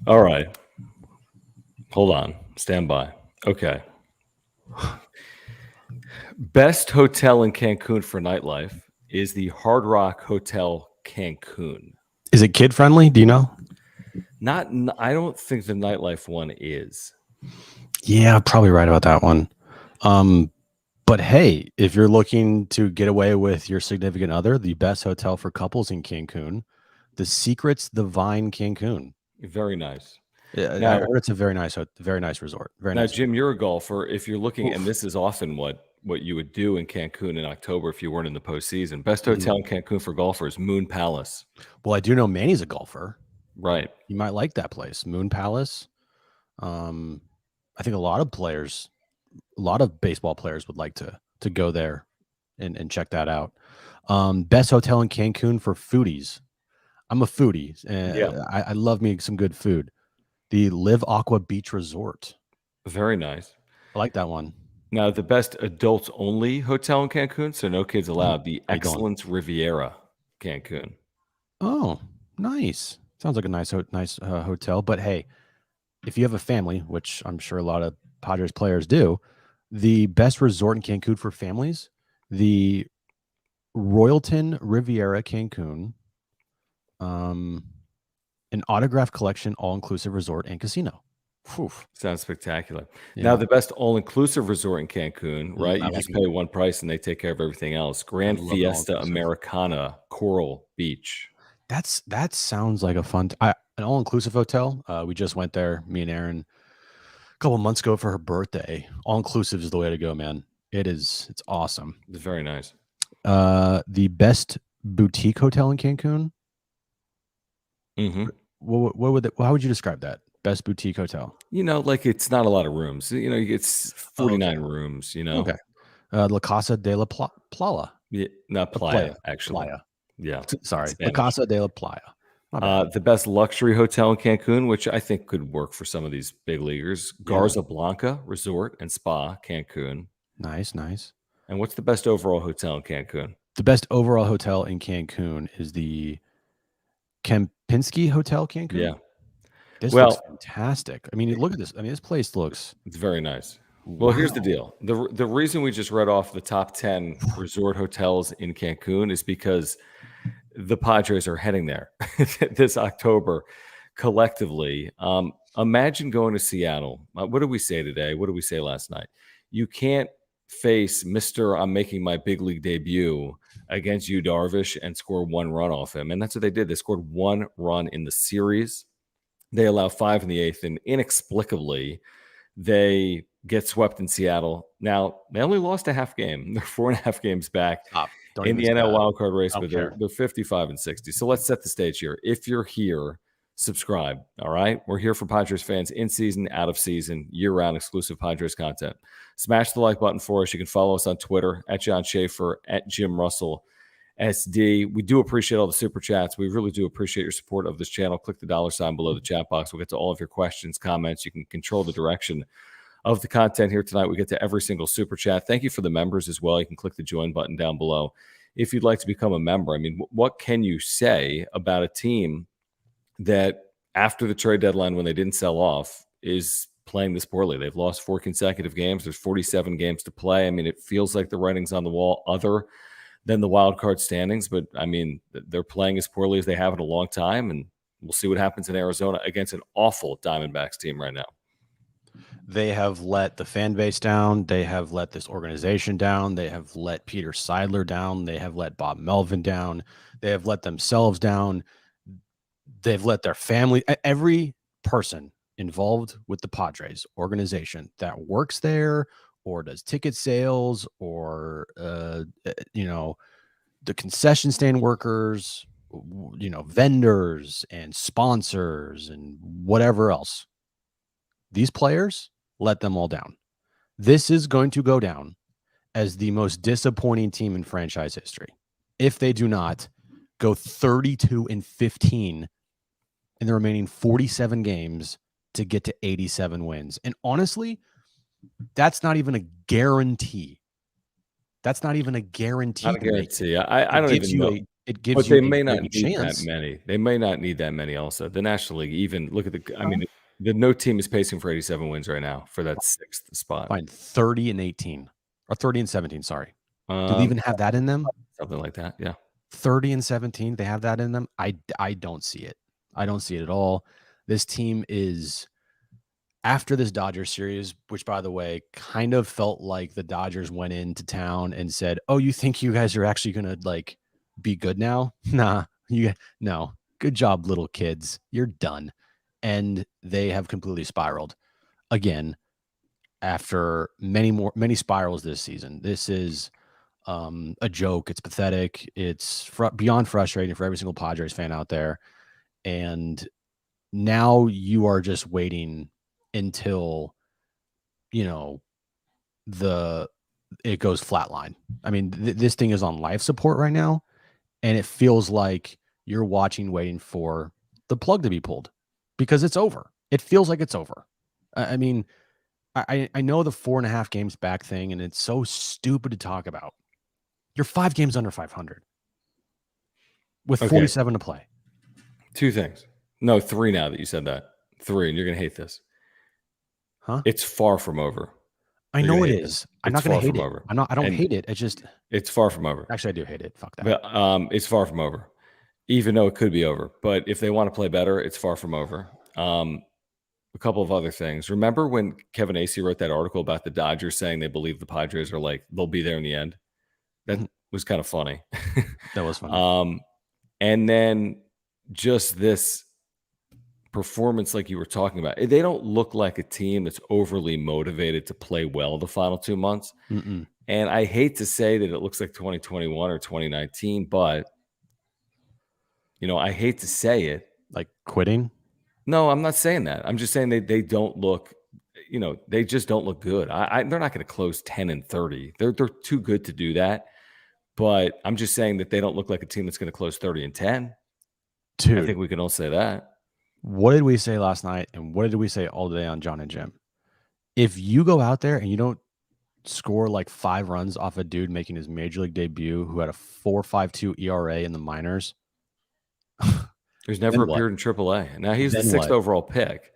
All right. Hold on. Stand by. Okay. Best hotel in Cancun for nightlife is the Hard Rock Hotel Cancun. Is it kid friendly? Do you know? I don't think the nightlife one is. Yeah, probably right about that one. But hey, if you're looking to get away with your significant other, the best hotel for couples in Cancun, The Secrets, The Vine Cancun. Very nice. Yeah, I Now, heard it's a very nice resort. Very now, nice. Jim, you're a golfer. If you're looking, and Oof. this is often what you would do in Cancun in October if you weren't in the postseason. Best Mhm. hotel in Cancun for golfers, Moon Palace. Well, I do know Manny's a golfer. Right. You might like that place, Moon Palace. I think a lot of baseball players would like to go there and check that out. Best hotel in Cancun for foodies. I'm a foodie. Yeah. I love me some good food. The Live Aqua Beach Resort. Very nice. I like that one. Now, the best adults only hotel in Cancun, so no kids allowed, the Where you going? Excellence Riviera, Cancun. Oh, nice. Sounds like a nice hotel. But hey, if you have a family, which I'm sure a lot of Padres players do, the best resort in Cancun for families, the Royalton Riviera Cancun, an autograph collection, all-inclusive resort and casino. Whew. Sounds spectacular. Yeah. Now, the best all-inclusive resort in Cancun, right? I You like just it. pay one price and they take care of everything else. Grand love an Fiesta all-inclusive. Americana, Coral Beach. That sounds like a fun an all-inclusive hotel. We just went there, me and Erin, a couple months ago for her birthday. All-inclusive is the way to go, man. It's awesome. It's very nice. The best boutique hotel in Cancun. Mm-hmm. How would you describe that? Best boutique hotel? Like it's not a lot of rooms. It's 49 rooms, Okay. La Casa de la Playa. Yeah, not Playa, actually. Playa. Yeah. Sorry. La Spanish. Casa de la Playa. The best luxury hotel in Cancun, which I think could work for some of these big leaguers, Garza Blanca Resort and Spa, Cancun. Nice. And what's the best overall hotel in Cancun? The best overall hotel in Cancun is the Kempinski Hotel Cancun. Yeah. This looks fantastic. I mean, look at this. I mean, this place looks... It's very nice. Well, here's the deal. The reason we just read off the top 10 resort hotels in Cancun is because the Padres are heading there this October collectively. Imagine going to Seattle. What did we say today? What did we say last night? You can't face Mr. I'm making my big league debut against Yu Darvish and score one run off him. And that's what they did. They scored one run in the series. They allow 5 in the 8th, and inexplicably, they get swept in Seattle. Now, they only lost a half game. They're 4.5 games back in the NL wildcard race, but they're 55 and 60. So let's set the stage here. If you're here, subscribe. All right. We're here for Padres fans in season, out of season, year-round exclusive Padres content. Smash the like button for us. You can follow us on Twitter at John Schaefer, at Jim Russell SD. We do appreciate all the super chats. We really do appreciate your support of this channel. Click the $ below the chat box. We'll get to all of your questions, comments. You can control the direction of the content here tonight. We get to every single super chat. Thank you for the members as well. You can click the join button down below if you'd like to become a member. I mean, what can you say about a team that after the trade deadline, when they didn't sell off, is playing this poorly? They've lost 4 consecutive games. There's 47 games to play. I mean, it feels like the writing's on the wall other than the wild card standings, but I mean, they're playing as poorly as they have in a long time, and we'll see what happens in Arizona against an awful Diamondbacks team right now. They have let the fan base down. They have let this organization down. They have let Peter Seidler down. They have let Bob Melvin down. They have let themselves down. They've let their family, every person involved with the Padres organization that works there or does ticket sales or, the concession stand workers, vendors and sponsors and whatever else. These players let them all down. This is going to go down as the most disappointing team in franchise history if they do not go 32-15 in the remaining 47 games to get to 87 wins. And honestly, that's not even a guarantee. That's not even a guarantee. Not a guarantee. I don't even know. it gives But you they a may not greater need that chance. many. They may not need that many also. The National League, even look at I mean, the no team is pacing for 87 wins right now for that 6th spot. Fine, 30-18 or 30-17. Sorry, do they Um, even have that in them? something like that. Yeah. 30-17. They have that in them. I don't see it. I don't see it at all. This team is after this Dodgers series, which by the way, kind of felt like the Dodgers went into town and said, "Oh, you think you guys are actually gonna like be good now? Nah, no. Good job, little kids. You're done." And they have completely spiraled again after many spirals this season. This is a joke. It's pathetic. It's beyond frustrating for every single Padres fan out there. And now you are just waiting until you know the it goes flatline. I mean, this thing is on life support right now, and it feels like you're watching, waiting for the plug to be pulled because it's over. It feels like it's over. I mean, I know the 4.5 games back thing, and it's so stupid to talk about. You're 5 games under 500 with Okay. 47 to play. 2 things. No, 3 now that you said that. 3, and you're gonna hate this. Huh? It's far from over. I You're know gonna it hate is. this. I'm It's not gonna far hate from it. over. I don't And hate it. It's just it's far from over. actually I do hate it. Fuck that. But it's far from over. Even though it could be over. But if they want to play better, it's far from over. A couple of other things. Remember when Kevin Acee wrote that article about the Dodgers saying they believe the Padres are like they'll be there in the end? That was kind of funny. That was funny. And then just this performance, like you were talking about, they don't look like a team that's overly motivated to play well the final 2 months. Mm-mm. And I hate to say that it looks like 2021 or 2019, but I hate to say it. Like quitting? No, I'm not saying that. I'm just saying they don't look, they just don't look good. They're not going to close 10-30. They're too good to do that. But I'm just saying that they don't look like a team that's going to close 30-10. Dude, I think we can all say that. what did we say last night? And what did we say all day on John and Jim? If you go out there and you don't score like 5 runs off a dude making his major league debut who had a 4.52 ERA in the minors, He's never appeared in AAA. Now he's the Then 6th what? overall pick.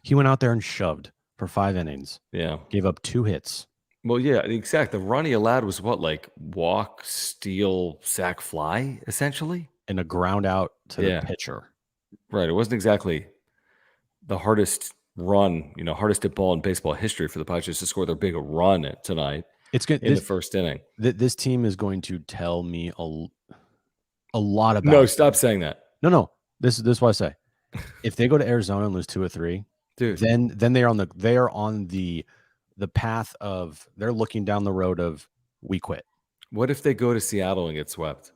He went out there and shoved for 5 innings. Yeah. Gave up 2 hits. Well, yeah, exactly. The run he allowed was what, like walk, steal, sack, fly, essentially? And a ground out to the pitcher. Right. It wasn't exactly the hardest run, hardest hit ball in baseball history for the Padres to score their big run tonight. It's good in the first inning. This team is going to tell me a lot about. No, stop saying that. No. This is what I say. If they go to Arizona and lose 2 or 3, dude, then they are on the path of they're looking down the road of we quit. What if they go to Seattle and get swept?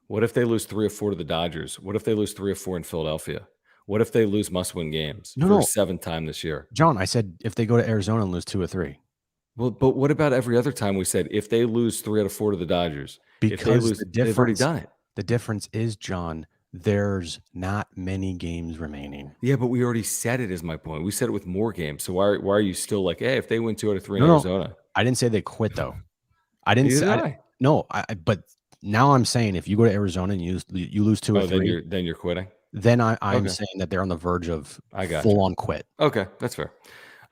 What if they lose 3 or 4 to the Dodgers? What if they lose 3 or 4 in Philadelphia? What if they lose must-win games for a 7th time this year? John, I said if they go to Arizona and lose 2 or 3. Well, but what about every other time we said if they lose 3 out of 4 to the Dodgers? Because if they lose, they've already done it. The difference is, John, there's not many games remaining. Yeah, but we already said it is my point. We said it with more games. So why are you still like, hey, if they win 2 out of 3 in Arizona? I didn't say they quit though. I didn't say no. But now I'm saying if you go to Arizona and you lose 2 or 3, then you're quitting. Then I'm saying that they're on the verge of full on quit. Okay, that's fair.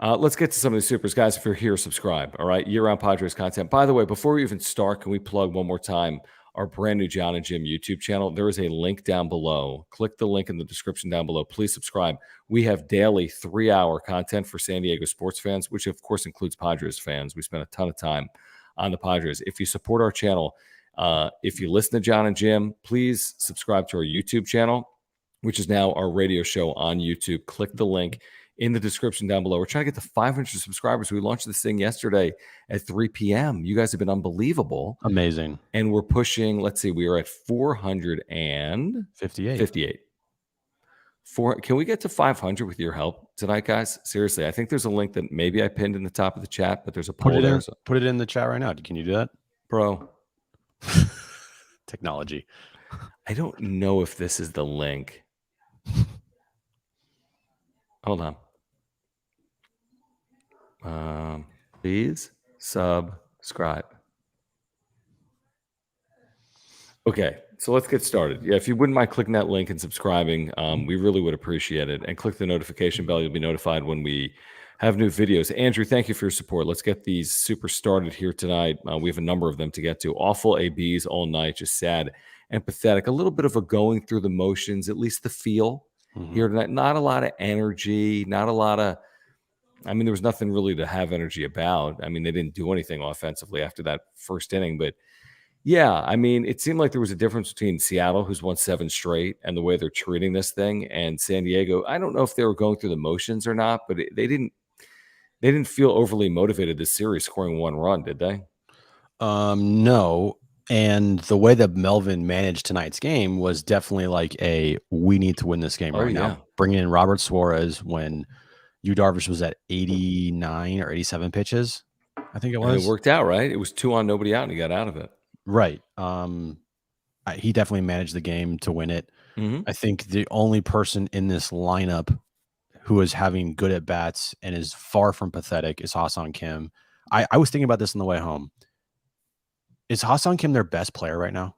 Let's get to some of the supers, guys. If you're here, subscribe. All right, year-round Padres content. By the way, before we even start, can we plug one more time our brand new John and Jim YouTube channel? There is a link down below. Click the link in the description down below. Please subscribe. We have daily 3-hour content for San Diego sports fans, which of course includes Padres fans. We spend a ton of time on the Padres. If you support our channel, if you listen to John and Jim, please subscribe to our YouTube channel, which is now our radio show on YouTube. Click the link in the description down below. We're trying to get to 500 subscribers. We launched this thing yesterday at 3 p.m. You guys have been unbelievable. Amazing. And we're pushing, let's see, we are at 458. Can we get to 500 with your help tonight, guys? Seriously, I think there's a link that maybe I pinned in the top of the chat, but there's a poll there. Put it in the chat right now. Can you do that? Bro. Technology. I don't know if this is the link. Hold on. Please subscribe. Okay, So let's get started. Yeah, if you wouldn't mind clicking that link and subscribing, we really would appreciate it. And click the notification bell. You'll be notified when we have new videos. Andrew, thank you for your support. Let's get these super started here tonight. We have a number of them to get to. Awful ABs all night, just sad and pathetic. A little bit of a going through the motions, at least the feel here tonight. Not a lot of energy, not a lot of, I mean, there was nothing really to have energy about. I mean, they didn't do anything offensively after that first inning, but yeah, I mean, it seemed like there was a difference between Seattle, who's won 7 straight, and the way they're treating this thing, and San Diego. I don't know if they were going through the motions or not, but they didn't feel overly motivated this series, scoring 1 run, did they? No. And the way that Melvin managed tonight's game was definitely like we need to win this game right now. Bringing in Robert Suarez when Yu Darvish was at 89 or 87 pitches, I think it was. And it worked out, right? It was 2 on, nobody out, and he got out of it. Right. He definitely managed the game to win it. I think the only person in this lineup who is having good at bats and is far from pathetic is Ha-Seong Kim. I was thinking about this on the way home. Is Ha-Seong Kim their best player right now?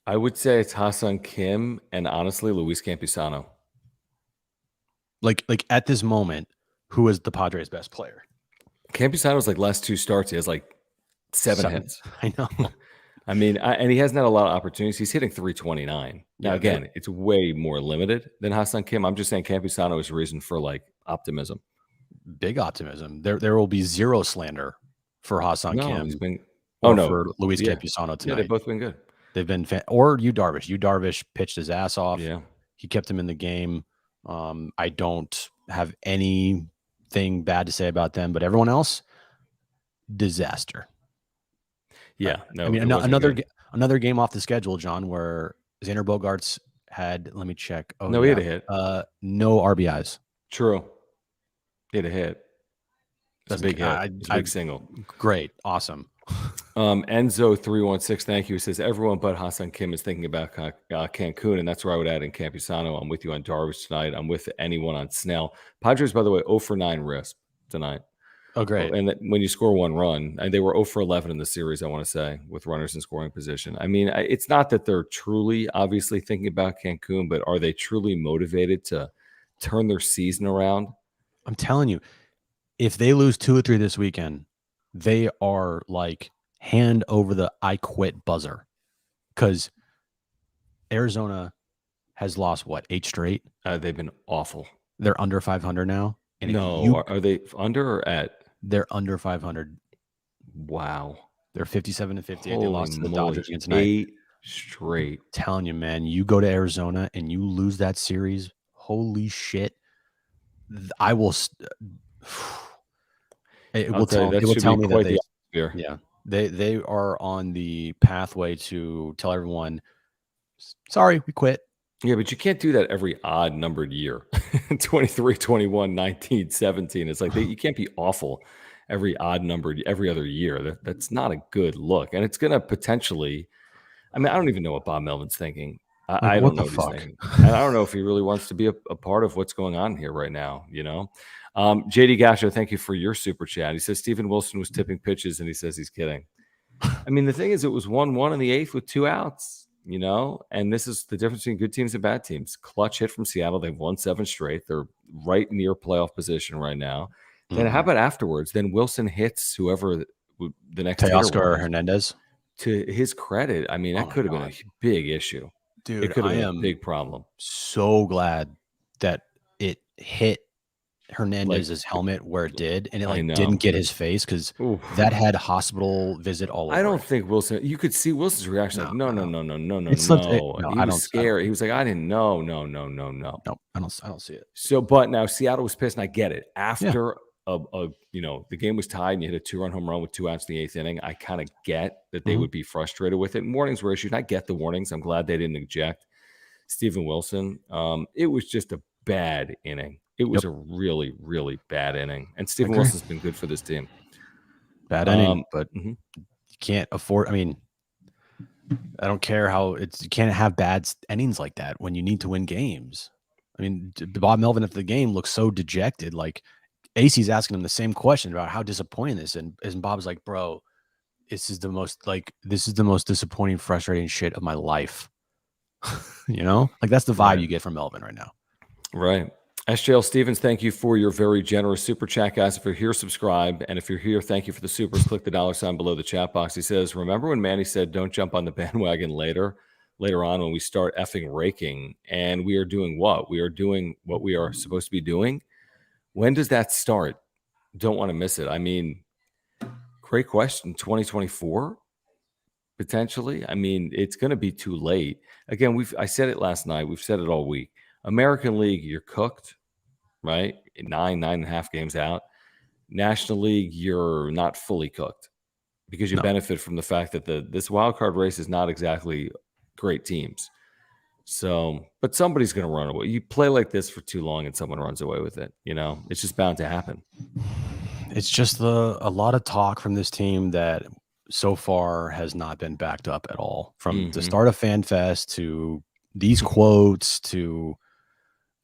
I would say it's Ha-Seong Kim and honestly Luis Campusano. Like at this moment, who is the Padres' best player? Campusano's like last 2 starts, he has like 7 hits. I know. I mean, and he hasn't had a lot of opportunities. He's hitting 329. Now, again, it's way more limited than Ha-Seong Kim. I'm just saying Campusano is a reason for like optimism. Big optimism. There will be zero slander for Ha-Seong Kim. He's been, for Luis Campusano tonight. Yeah, they've both been good. They've been or Yu Darvish. Yu Darvish pitched his ass off. Yeah, he kept him in the game. I don't have anything bad to say about them, but everyone else, disaster. Yeah, no. I mean, another game off the schedule, John, where Xander Bogaerts had. Let me check. Oh, no, he had a hit. No RBIs. True. He had a hit. That's a big hit. It's a big single. Great, awesome. Enzo316, thank you. He says everyone but Ha-Seong Kim is thinking about Cancun, and that's where I would add in Campusano. I'm with you on Darvish tonight. I'm with anyone on Snell. Padres, by the way, 0 for 9 RISP tonight. Oh, great. And when you score 1 run, and they were 0 for 11 in the series, I want to say, with runners in scoring position. I mean, it's not that they're truly, obviously, thinking about Cancun, but are they truly motivated to turn their season around? I'm telling you, if they lose 2 or 3 this weekend, they are like hand over the I quit buzzer, because Arizona has lost 8 straight. They've been awful. They're under 500 now. And no, are they under or at? They're under 500. Wow. They're 57-58. They lost to the Dodgers again tonight. 8 straight. I'm telling you, man, you go to Arizona and you lose that series. Holy shit! I will. It will tell me that they are on the pathway to tell everyone, sorry, we quit. Yeah, but you can't do that every odd numbered year. 23, 21, 19, 17. It's like you can't be awful every odd numbered every other year. That's not a good look. And it's going to potentially, I mean, I don't even know what Bob Melvin's thinking. I don't know what he's thinking. And I don't know if he really wants to be a part of what's going on here right now, you know? JD Gasho, thank you for your super chat. He says Steven Wilson was tipping pitches, and he says he's kidding. I mean, the thing is, it was 1-1 in the 8th with 2 outs, you know? And this is the difference between good teams and bad teams. Clutch hit from Seattle. They've won 7 straight. They're right near playoff position right now. Then how about afterwards? Then Wilson hits whoever the next Teoscar Hernandez. To his credit, I mean, that could have been a big issue. Dude, it could have been a big problem. So glad that it hit Hernandez's helmet where it did, and it didn't get his face, because that had hospital visit all over. I don't think Wilson. You could see Wilson's reaction. No. He was scared. He was like, I didn't know. No. Nope, I don't see it. So, but now Seattle was pissed, and I get it. After the game was tied, and you hit a 2-run home run with 2 outs in the 8th inning. I kind of get that they would be frustrated with it. And warnings were issued. I get the warnings. I'm glad they didn't eject Steven Wilson. It was just a bad inning. It was a really, really bad inning. And Steven Wilson's been good for this team. Bad inning, but you can't afford. I mean, I don't care how you can't have bad innings like that when you need to win games. I mean, Bob Melvin after the game looks so dejected. Like, AC's asking him the same question about how disappointing this, and Bob's like, bro, this is the most disappointing, frustrating shit of my life. You know, like that's the vibe you get from Melvin right now. Right. SJL Stevens, thank you for your very generous super chat, guys. If you're here, subscribe. And if you're here, thank you for the supers. Click the $ below the chat box. He says, remember when Manny said, don't jump on the bandwagon later on when we start effing raking? And we are doing what? We are doing what we are supposed to be doing. When does that start? Don't want to miss it. I mean, great question. 2024? Potentially. I mean, it's going to be too late. Again, I said it last night. We've said it all week. American League, you're cooked, right? 9.5 games out. National League, you're not fully cooked because you benefit from the fact that this wild card race is not exactly great teams. So, but somebody's going to run away. You play like this for too long and someone runs away with it. You know, it's just bound to happen. It's just a lot of talk from this team that so far has not been backed up at all. From the start of FanFest to these quotes to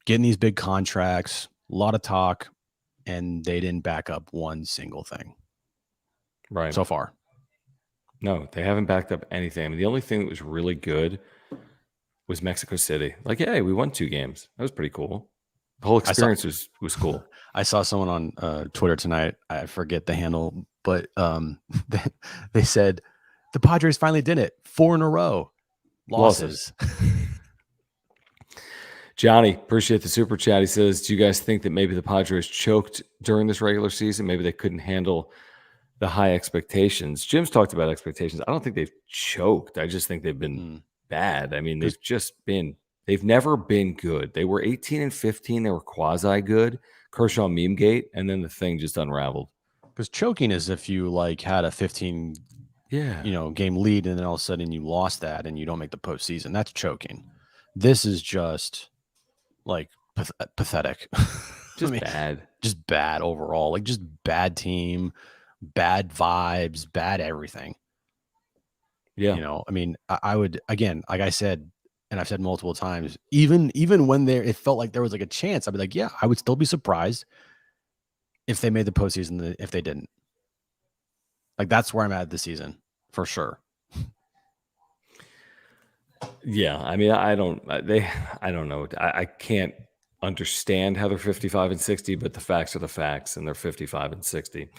getting these big contracts, a lot of talk, and they didn't back up one single thing. Right. So far. No, they haven't backed up anything. I mean, the only thing that was really good was Mexico City. Like, hey, we won 2 games. That was pretty cool. The whole experience was cool. I saw someone on Twitter tonight. I forget the handle, but they said the Padres finally did it. 4 in a row. Losses. Johnny, appreciate the super chat. He says, do you guys think that maybe the Padres choked during this regular season? Maybe they couldn't handle the high expectations. Jim's talked about expectations. I don't think they've choked. I just think they've been bad. I mean, they've never been good. They were 18-15. They were quasi good. Kershaw meme gate, and then the thing just unraveled. Because choking is if you like had a 15 game lead and then all of a sudden you lost that and you don't make the postseason. That's choking. This is just like pathetic. Just bad. Just bad overall. Like just bad team, bad vibes, bad everything. Yeah. You know, I mean, I would, again, like I said, and I've said multiple times, even when it felt like there was like a chance, I'd be like, yeah, I would still be surprised if they made the postseason, if they didn't. Like that's where I'm at this season for sure. Yeah, I mean, I don't know. I can't understand how they're 55-60, but the facts are the facts, and they're 55-60.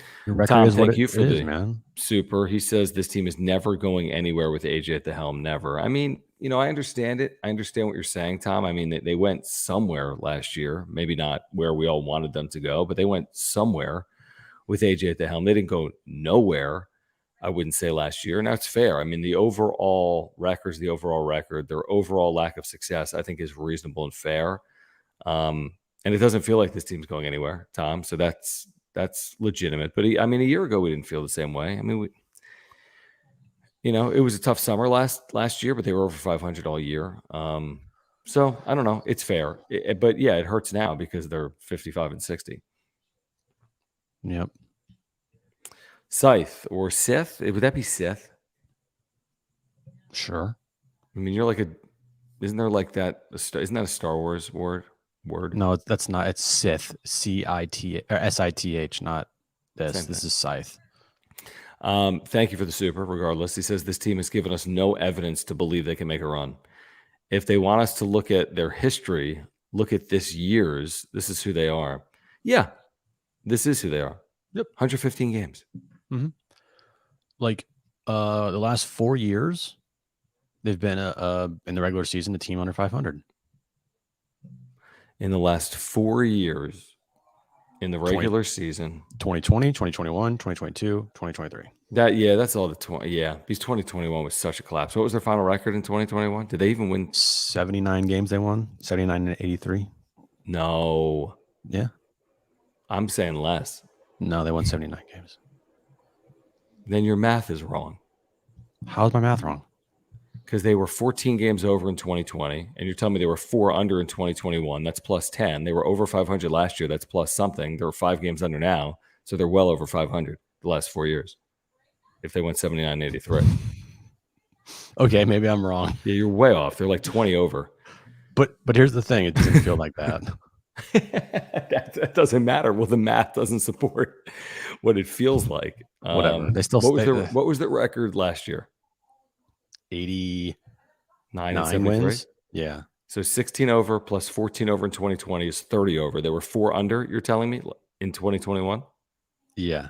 Tom, thank you for the super. He says this team is never going anywhere with AJ at the helm. Never. I mean, you know, I understand it. I understand what you're saying, Tom. I mean, they went somewhere last year, maybe not where we all wanted them to go, but they went somewhere with AJ at the helm. They didn't go nowhere. I wouldn't say last year. Now, it's fair. I mean, the overall record is the overall record. Their overall lack of success, I think, is reasonable and fair. And it doesn't feel like this team's going anywhere, Tom. So that's legitimate. But I mean, a year ago, we didn't feel the same way. I mean, it was a tough summer last year, but they were over 500 all year. So I don't know. It's fair. But yeah, it hurts now because they're 55-60. Yep. Scythe or Sith? Would that be Sith? Sure. I mean, isn't there like that? Isn't that a Star Wars word? No, that's not. It's Sith, CIT or SITH, not this. This is Scythe. Thank you for the super. Regardless, he says this team has given us no evidence to believe they can make a run. If they want us to look at their history, look at this year's. This is who they are. Yeah, this is who they are. Yep, 115 games. Mm-hmm. Like the last 4 years, they've been in the regular season a team under 500. In the last 4 years, in the regular season, 2020, 2021, 2022, 2023. That's all the 20. Yeah, because 2021 was such a collapse. What was their final record in 2021? Did they even win 79 games? They won 79 and 83. No. Yeah, I'm saying less. No, they won 79 games. Then your math is wrong. How's my math wrong? Because they were 14 games over in 2020, and you're telling me they were 4 under in 2021. That's plus 10. They were over 500 last year. That's plus something. They're 5 games under now, so they're well over 500 the last 4 years. If they went 79 and 83. Okay, maybe I'm wrong. Yeah, you're way off. They're like 20 over. But here's the thing: it doesn't feel like that. That doesn't matter. Well, the math doesn't support what it feels like. Whatever. They still what was the record last year? 89 and 73. wins. Yeah. So 16 over plus 14 over in 2020 is 30 over. There were 4 under, you're telling me, in 2021? Yeah.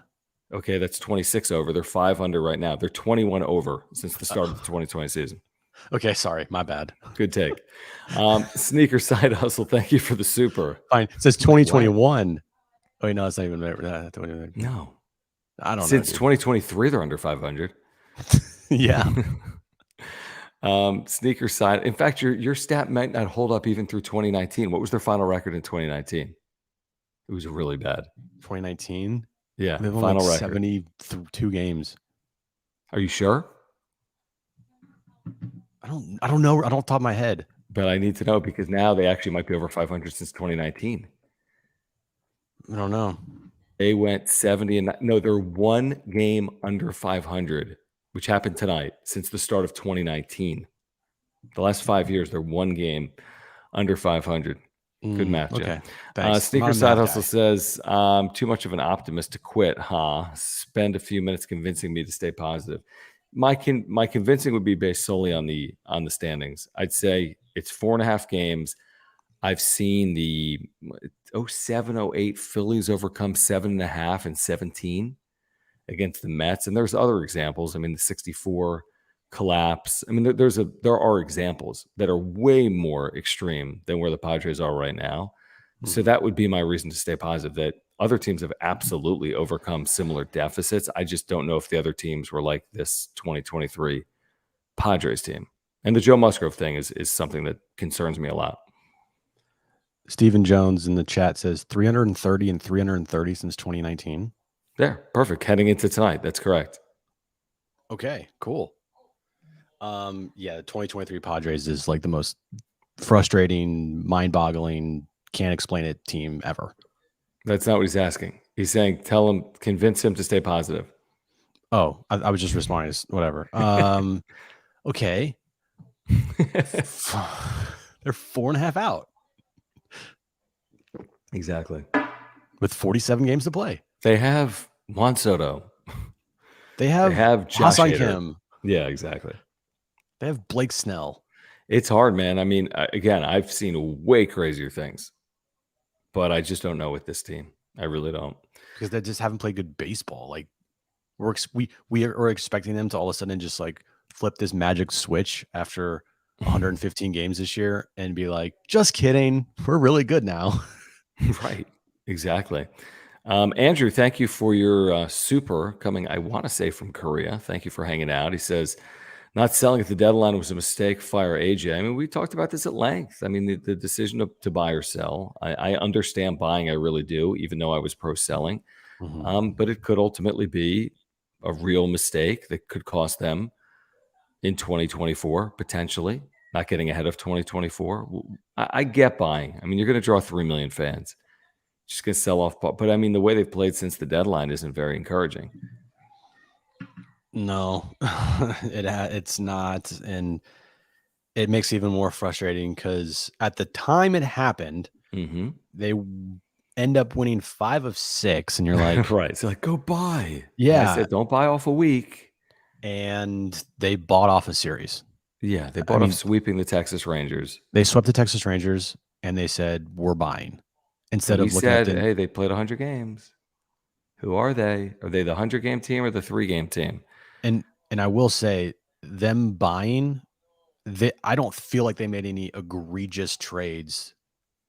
Okay, that's 26 over. They're 5 under right now. They're 21 over since the start of the 2020 season. Okay, sorry, my bad. Good take. Sneaker Side Hustle, thank you for the super. Fine. It says 2021. Oh, wait, no, it's not even. No. I don't know. Since 2023, they're under 500. Yeah. Sneaker Side. In fact, your stat might not hold up even through 2019. What was their final record in 2019? It was really bad. 2019? Yeah, They won final like record. 72 games. Are you sure? I don't know. I don't top of my head. But I need to know because now they actually might be over 500 since 2019. I don't know. They went 70 and no, they're 1 game under 500, which happened tonight since the start of 2019. The last 5 years, they're 1 game under 500. Good math, Jim. Okay. Thanks. Sneaker Side Hustle says, too much of an optimist to quit, huh? Spend a few minutes convincing me to stay positive. My convincing would be based solely on the standings. I'd say it's 4.5 games. I've seen the 07-08 Phillies overcome 7.5 and 17 against the Mets, and there's other examples. I mean, the 64 collapse. I mean, there are examples that are way more extreme than where the Padres are right now. So that would be my reason to stay positive, that other teams have absolutely overcome similar deficits. I just don't know if the other teams were like this 2023 Padres team. And the Joe Musgrove thing is something that concerns me a lot. Stephen Jones in the chat says 330 and 330 since 2019. There, perfect. Heading into tonight. That's correct. Okay, cool. Yeah, the 2023 Padres is like the most frustrating, mind-boggling, can't explain it team ever. That's not what he's asking. He's saying, convince him to stay positive. Oh, I was just responding to whatever. Okay. They're 4.5 out. Exactly. With 47 games to play. They have Juan Soto. They have Josh Hassan Hader. Kim. Yeah, exactly. They have Blake Snell. It's hard, man. I mean, again, I've seen way crazier things, but I just don't know with this team. I really don't. Because they just haven't played good baseball. Like we are expecting them to all of a sudden just like flip this magic switch after 115 games this year and be like, just kidding. We're really good now. Right. Exactly. Andrew, thank you for your super coming, I want to say, from Korea. Thank you for hanging out. He says, not selling at the deadline was a mistake. Fire AJ. I mean, we talked about this at length. I mean, the decision to buy or sell. I understand buying. I really do, even though I was pro selling. But it could ultimately be a real mistake that could cost them in 2024, potentially. Not getting ahead of 2024. I get buying. I mean, you're going to draw 3 million fans. Just going to sell off. But I mean, the way they've played since the deadline isn't very encouraging. No, it's not. And it makes it even more frustrating because at the time it happened, they end up winning 5 of 6. And you're like, right. So like, go buy. Yeah. I said, don't buy off a week. And they bought off a series. Yeah. They bought off sweeping the Texas Rangers. They swept the Texas Rangers and they said, we're buying. Instead of looking at hey, they played 100 games. Who are they? Are they the 100-game team or the 3-game team? And I will say, them buying, I don't feel like they made any egregious trades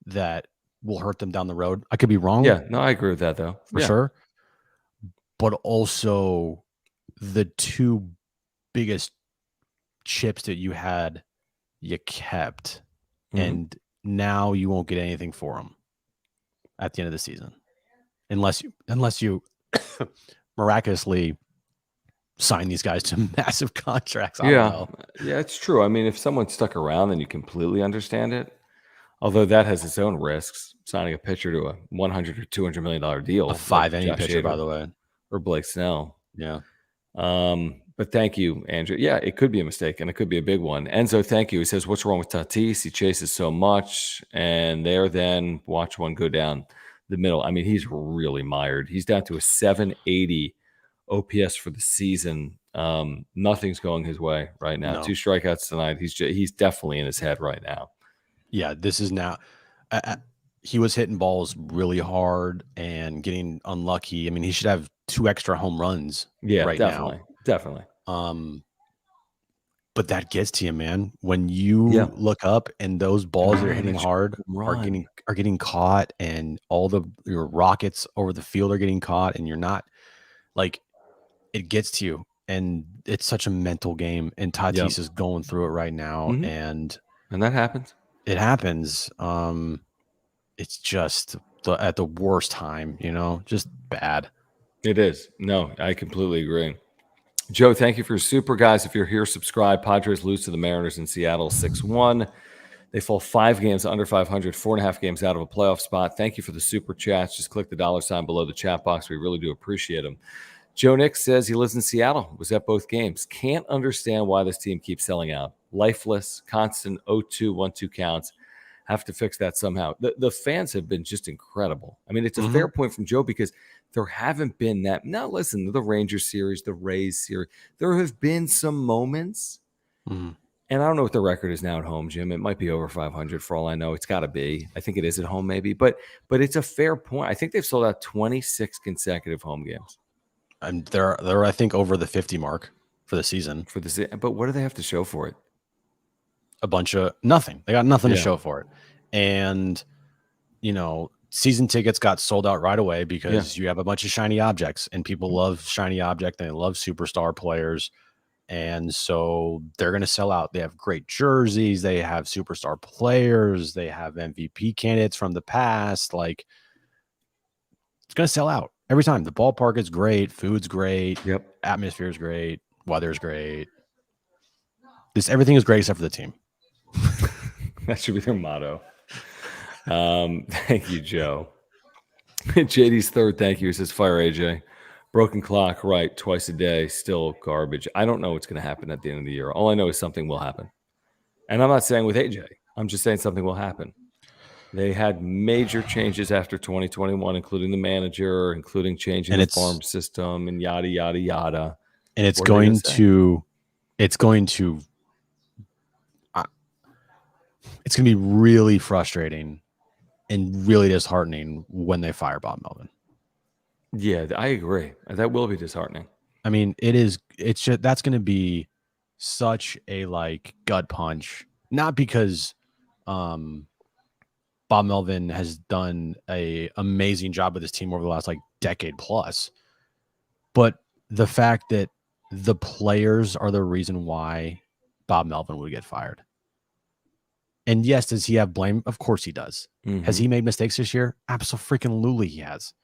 that will hurt them down the road. I could be wrong. Yeah, no, I agree with that though. For sure. But also the 2 biggest chips that you had, you kept, and now you won't get anything for them at the end of the season, unless you miraculously sign these guys to massive contracts. I don't know. Yeah, it's true. I mean, if someone stuck around, then you completely understand it. Although that has its own risks, signing a pitcher to a $100 or $200 million deal, a 5 inning pitcher, by the way, or Blake Snell. Yeah. But thank you, Andrew. Yeah, it could be a mistake, and it could be a big one. Enzo, thank you. He says, what's wrong with Tatis? He chases so much, and there then watch one go down the middle. I mean, he's really mired. He's down to a 780 OPS for the season. Nothing's going his way right now. No. 2 strikeouts tonight. He's definitely in his head right now. Yeah, this is now. He was hitting balls really hard and getting unlucky. I mean, he should have 2 extra home runs. Yeah, right definitely, definitely. But that gets to you, man. When you look up and those balls that are hitting hard are getting caught, and all your rockets over the field are getting caught, and you're not like, it gets to you, and it's such a mental game. And Tatis is going through it right now, and that happens. It happens. It's just at the worst time, just bad. It is. No, I completely agree. Joe, thank you for your super, guys. If you're here, subscribe. Padres lose to the Mariners in Seattle 6-1. They fall 5 games under 500, 4.5 games out of a playoff spot. Thank you for the super chats. Just click the $ below the chat box. We really do appreciate them. Joe Nick says he lives in Seattle, was at both games. Can't understand why this team keeps selling out. Lifeless, constant 0-2, 1-2 counts. Have to fix that somehow. The fans have been just incredible. I mean, it's a fair point from Joe, because there haven't been that. Now, listen, the Rangers series, the Rays series, there have been some moments. And I don't know what the record is now at home, Jim. It might be over 500 for all I know. It's got to be. I think it is at home maybe. But it's a fair point. I think they've sold out 26 consecutive home games. And they're I think over the 50 mark for the season. But what do they have to show for it? A bunch of nothing. They got nothing to show for it. And, season tickets got sold out right away because you have a bunch of shiny objects, and people love shiny object. They love superstar players. And so they're going to sell out. They have great jerseys. They have superstar players. They have MVP candidates from the past. Like, it's going to sell out every time. The ballpark is great. Food's great. Atmosphere is great. Weather's great. Everything is great except for the team. That should be their motto. Thank you, Joe. JD's third thank you. He says, fire AJ. Broken clock, right, twice a day, still garbage. I don't know what's going to happen at the end of the year. All I know is something will happen. And I'm not saying with AJ. I'm just saying something will happen. They had major changes after 2021, including the manager, including changing the farm system, and yada, yada, yada. And it's going to be really frustrating and really disheartening when they fire Bob Melvin. Yeah, I agree. That will be disheartening. I mean, it's just, that's going to be such a gut punch, not because Bob Melvin has done a amazing job with his team over the last decade plus, but the fact that the players are the reason why Bob Melvin would get fired. And yes, does he have blame? Of course he does. Has he made mistakes this year? Absolutely he has.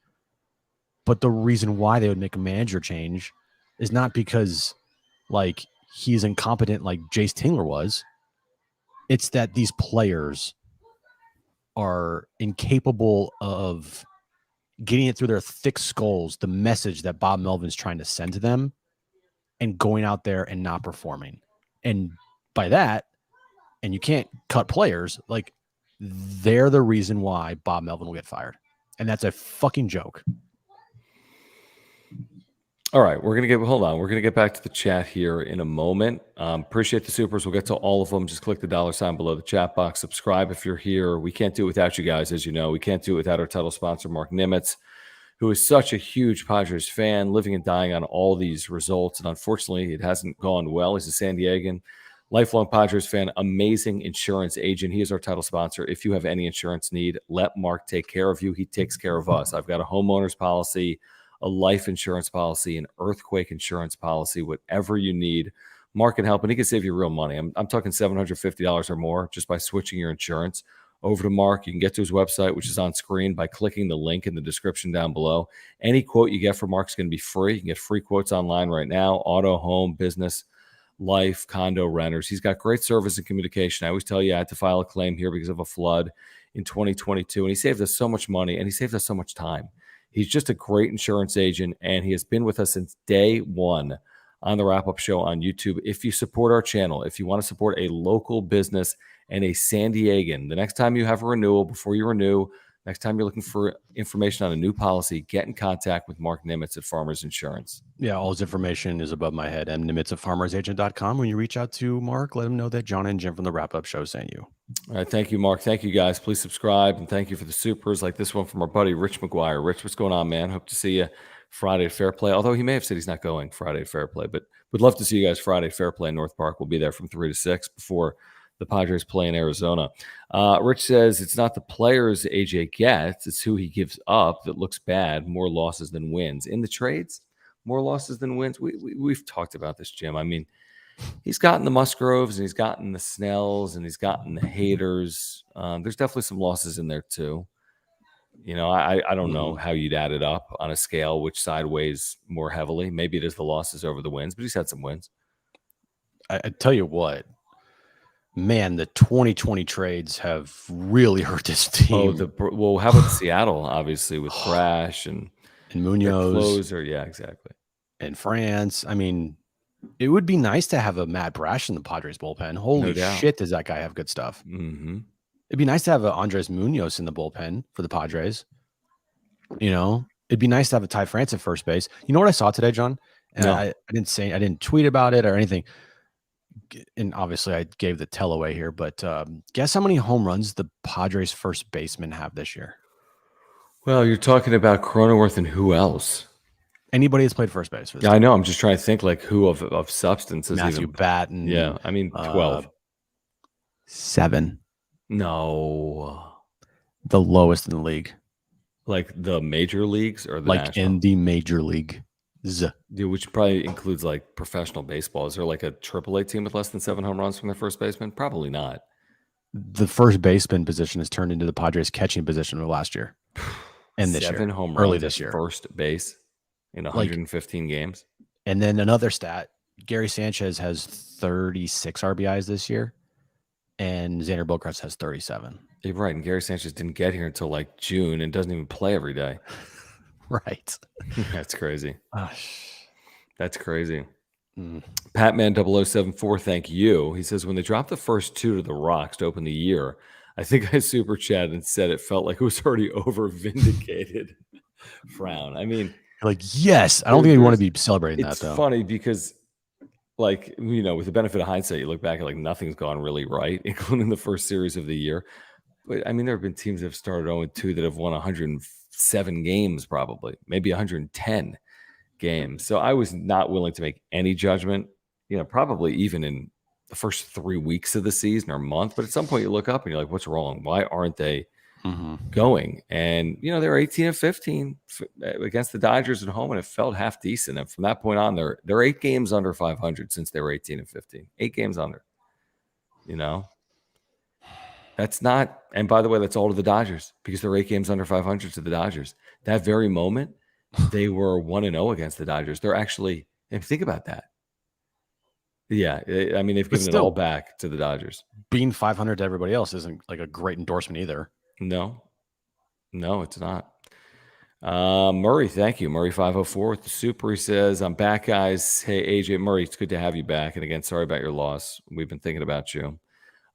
But the reason why they would make a manager change is not because he's incompetent like Jace Tingler was. It's that these players are incapable of getting it through their thick skulls, the message that Bob Melvin's trying to send to them, and going out there and not performing. And by that, and you can't cut players, they're the reason why Bob Melvin will get fired. And that's a fucking joke. All right, we're going to get back to the chat here in a moment. Appreciate the supers. We'll get to all of them. Just click the $ below the chat box. Subscribe if you're here. We can't do it without you guys, as you know. We can't do it without our title sponsor, Mark Nimitz, who is such a huge Padres fan, living and dying on all these results. And unfortunately, it hasn't gone well. He's a San Diegan, lifelong Padres fan, amazing insurance agent. He is our title sponsor. If you have any insurance need, let Mark take care of you. He takes care of us. I've got a homeowner's policy, a life insurance policy, an earthquake insurance policy, whatever you need. Mark can help, and he can save you real money. I'm talking $750 or more just by switching your insurance over to Mark. You can get to his website, which is on screen, by clicking the link in the description down below. Any quote you get from Mark's going to be free. You can get free quotes online right now: auto, home, business, life, condo, renters. He's got great service and communication. I always tell you I had to file a claim here because of a flood in 2022, and he saved us so much money, and he saved us so much time. He's just a great insurance agent, and he has been with us since day one on the wrap-up show on YouTube. If you support our channel, if you want to support a local business and a San Diegan, the next time you have a renewal, before you renew, next time you're looking for information on a new policy, get in contact with Mark Nimitz at Farmers Insurance. Yeah, all his information is above my head. Nimitz at farmersagent.com. When you reach out to Mark, let him know that John and Jim from the wrap-up show sent you. All right, thank you, Mark. Thank you, guys. Please subscribe, and thank you for the supers like this one from our buddy Rich McGuire. Rich, what's going on, man? Hope to see you Friday at Fair Play, although he may have said he's not going Friday at Fair Play, but we'd love to see you guys Friday at Fair Play in North Park. We'll be there from 3 to 6 before the Padres play in Arizona. Rich says it's not the players AJ gets, it's who he gives up that looks bad. More losses than wins. In the trades, more losses than wins. We've talked about this, Jim. I mean, he's gotten the Musgroves and he's gotten the Snells and he's gotten the haters. There's definitely some losses in there too. I don't know how you'd add it up on a scale, which side weighs more heavily. Maybe it is the losses over the wins, but he's had some wins. I tell you what, man, the 2020 trades have really hurt this team. How about Seattle, obviously, with Brash and Munoz. Closer. Yeah, exactly. And France. I mean, it would be nice to have a Matt Brash in the Padres bullpen. Holy shit, does that guy have good stuff? Mm-hmm. It'd be nice to have a Andres Munoz in the bullpen for the Padres. It'd be nice to have a Ty France at first base. You know what I saw today, John? And I didn't tweet about it or anything. And obviously I gave the tell away here, but guess how many home runs the Padres first baseman have this year? Well, you're talking about Cronenworth and who else? Anybody that's played first base for this team. I know. I'm just trying to think like who of substance is Matthew even Batten. Yeah, I mean 12. 7. No. The lowest in the league. Like the major leagues or the like national? in the major league. Which probably includes like professional baseball. Is there like a AAA team with less than 7 home runs from their first baseman? Probably not. The first baseman position has turned into the Padres catching position of last year. And this 7 year. home runs early this year. First base in 115 games. And then another stat, Gary Sanchez has 36 RBIs this year. And Xander Bogaerts has 37. You're right. And Gary Sanchez didn't get here until like June and doesn't even play every day. Right. That's crazy. That's crazy. Mm. Patman0074, thank you. He says, when they dropped the first 2 to the Rocks to open the year, I think I super chatted and said it felt like it was already over vindicated. Frown. I mean, like, yes. I don't think you want to be celebrating that, though. It's funny because, like, with the benefit of hindsight, you look back at like nothing's gone really right, including the first series of the year. But I mean, there have been teams that have started 0-2 that have won 107 games, probably, maybe 110 games. So I was not willing to make any judgment, probably even in the first 3 weeks of the season or month. But at some point you look up and you're like, what's wrong? Why aren't they going? And, they're 18-15 against the Dodgers at home, and it felt half decent. And from that point on, they're 8 games under 500 since they were 18-15. 8 games under, That's not, and by the way, that's all to the Dodgers because they're 8 games under 500 to the Dodgers. That very moment, they were 1-0 against the Dodgers. They're actually, and think about that. Yeah, I mean, they've given it all back to the Dodgers. Being 500 to everybody else isn't like a great endorsement either. No, it's not. Murray, thank you. Murray 504 with the super. He says, I'm back, guys. Hey, AJ Murray, it's good to have you back. And again, sorry about your loss. We've been thinking about you.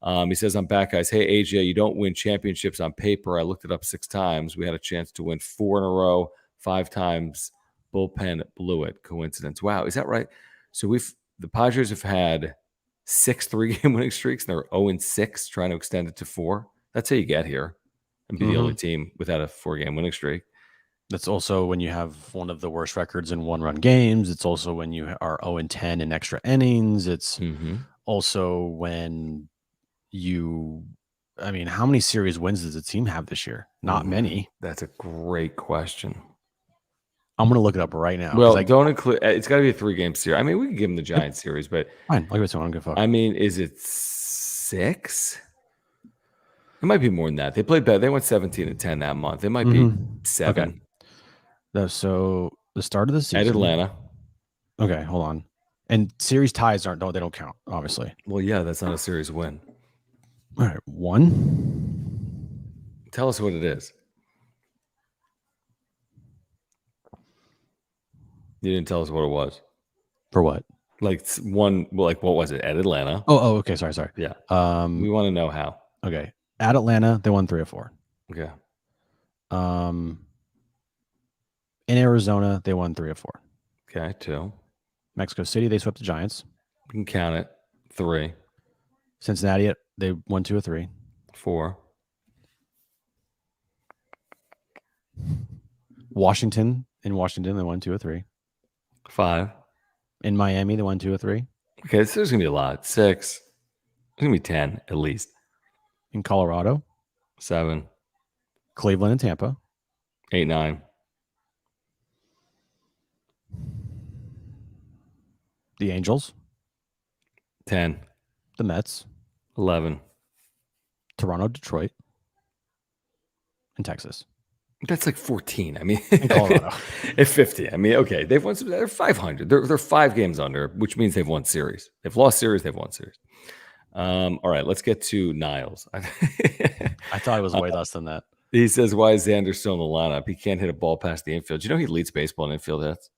He says, I'm back, guys. Hey, AJ, you don't win championships on paper. I looked it up 6 times. We had a chance to win 4 in a row, 5 times. Bullpen blew it. Coincidence. Wow. Is that right? So the Padres have had 6 3-game winning streaks, and they're 0-6 trying to extend it to 4. That's how you get here and be the only team without a 4-game winning streak. That's also when you have one of the worst records in 1-run games. It's also when you are 0-10 in extra innings. It's also when how many series wins does the team have this year? Not many. That's a great question. I'm going to look it up right now. Well, don't include, it's got to be a 3-game series. I mean, we can give them the Giants series, but fine. I'll give it to them. I mean, is it 6? It might be more than that. They played better. They went 17-10 that month. It might be 7. Okay. So the start of the season at Atlanta. Okay, hold on. And series ties they don't count, obviously. Well, yeah, that's not a series win. All right, 1. Tell us what it is. You didn't tell us what it was. For what? Like one, like what was it at Atlanta? Oh, okay. Sorry. Yeah. We want to know how. Okay. At Atlanta, they won 3 of 4. Okay. In Arizona, they won 3 of 4. Okay. 2. Mexico City, they swept the Giants. We can count it. 3. Cincinnati, they won 2 of 3. 4. Washington, they won 2 of 3. 5. In Miami, they won 2 of 3. Okay, so there's gonna be a lot. 6. There's gonna be 10 at least. In Colorado, 7. Cleveland, and Tampa. 8, 9. The Angels, 10. the Mets, 11. Toronto, Detroit, and Texas. That's like 14. I mean, In Colorado. At 50. I mean, okay, they've won. They're 500. They're 5 games under, which means they've won series. They've lost series. They've won series. All right, let's get to Niles. I thought it was way less than that. He says, "Why is Xander still in the lineup? He can't hit a ball past the infield. You know he leads baseball in infield hits.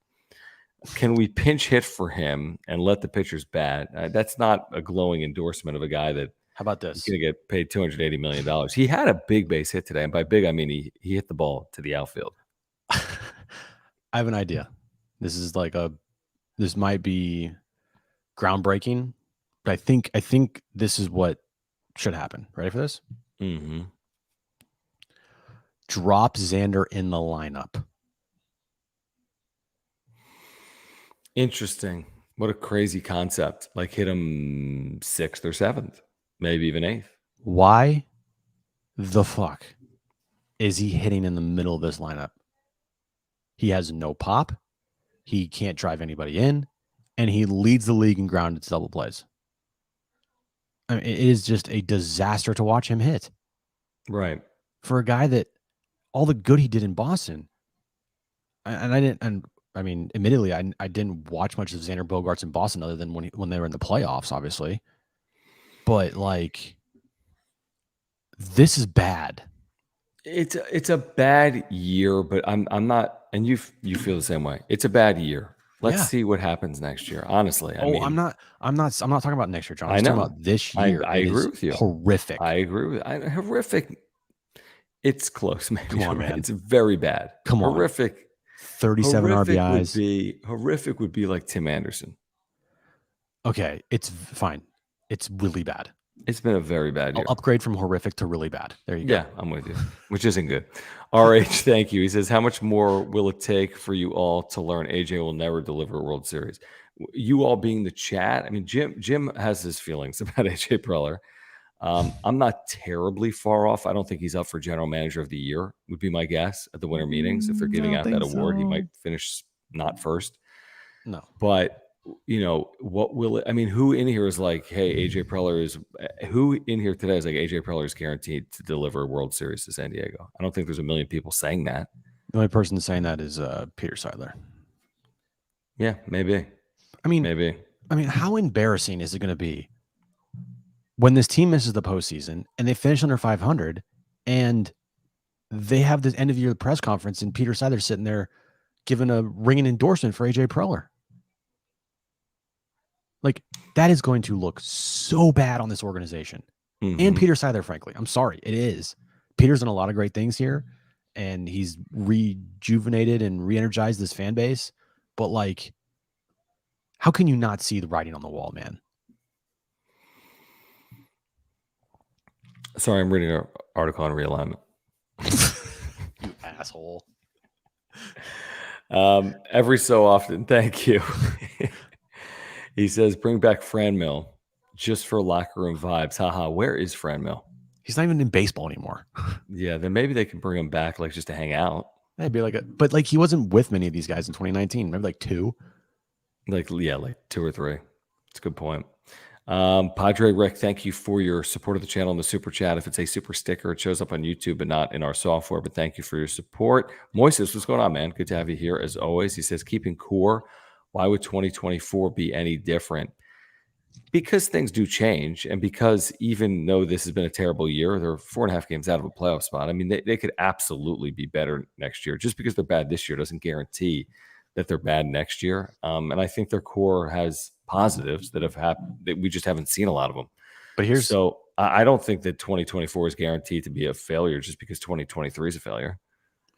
Can we pinch hit for him and let the pitchers bat? That's not a glowing endorsement of a guy that How about is this? going to get paid $280 million. He had a big base hit today, and by big I mean he hit the ball to the outfield. I have an idea. This might be groundbreaking, but I think this is what should happen. Ready for this? Mm-hmm. Drop Xander in the lineup. Interesting. What a crazy concept. Like hit him 6th or 7th, maybe even 8th. Why the fuck is he hitting in the middle of this lineup? He has no pop. He can't drive anybody in, and he leads the league in grounded double plays. I mean, it is just a disaster to watch him hit. Right. For a guy that all the good he did in Boston, admittedly, I didn't watch much of Xander Bogaerts in Boston other than when they were in the playoffs, obviously. But like, this is bad. It's a bad year, but I'm not, and you feel the same way. It's a bad year. Let's see what happens next year. Honestly, I mean, I'm not talking about next year, John. I I'm know. talking about this year. I agree with you. Horrific. I agree with horrific. It's close, maybe. Come on, man. It's very bad. Come on. Horrific. 37 RBIs. Horrific would be like Tim Anderson. Okay, it's fine. It's really bad. It's been a very bad year. I'll upgrade from horrific to really bad. There you go. Yeah, I'm with you, which isn't good. RH, thank you. He says, how much more will it take for you all to learn AJ will never deliver a World Series? You all being the chat. I mean, Jim has his feelings about AJ Preller. I'm not terribly far off. I don't think he's up for general manager of the year, would be my guess at the winter meetings. If they're giving out that award, he might finish not first. No. But, you know, what will it? I mean, who in here is like, hey, AJ Preller is, who in here today is like, AJ Preller is guaranteed to deliver a World Series to San Diego? I don't think there's a million people saying that. The only person saying that is Peter Seidler. Yeah, maybe. Maybe. I mean, how embarrassing is it going to be when this team misses the postseason and they finish under 500 and they have this end of year press conference and Peter Seidler sitting there giving a ringing endorsement for AJ Preller? Like, that is going to look so bad on this organization and Peter Seidler, frankly. I'm sorry. It is. Peter's done a lot of great things here and he's rejuvenated and re-energized this fan base. But like, how can you not see the writing on the wall, man? Sorry, I'm reading an article on realignment. You asshole. Every so often, thank you. He says, bring back Franmil just for locker room vibes. Haha, where is Franmil? He's not even in baseball anymore. Yeah, then maybe they can bring him back like just to hang out. That'd be but like he wasn't with many of these guys in 2019. Maybe like 2. Like 2 or 3. It's a good point. Padre Rick, thank you for your support of the channel in the super chat. If it's a super sticker, it shows up on YouTube but not in our software. But thank you for your support. Moises, what's going on, man? Good to have you here as always. He says, keeping core. Why would 2024 be any different? Because things do change, and because even though this has been a terrible year, they're 4.5 games out of a playoff spot. I mean, they could absolutely be better next year. Just because they're bad this year doesn't guarantee that they're bad next year. And I think their core has positives that have happened that we just haven't seen a lot of them. But here's So I don't think that 2024 is guaranteed to be a failure just because 2023 is a failure.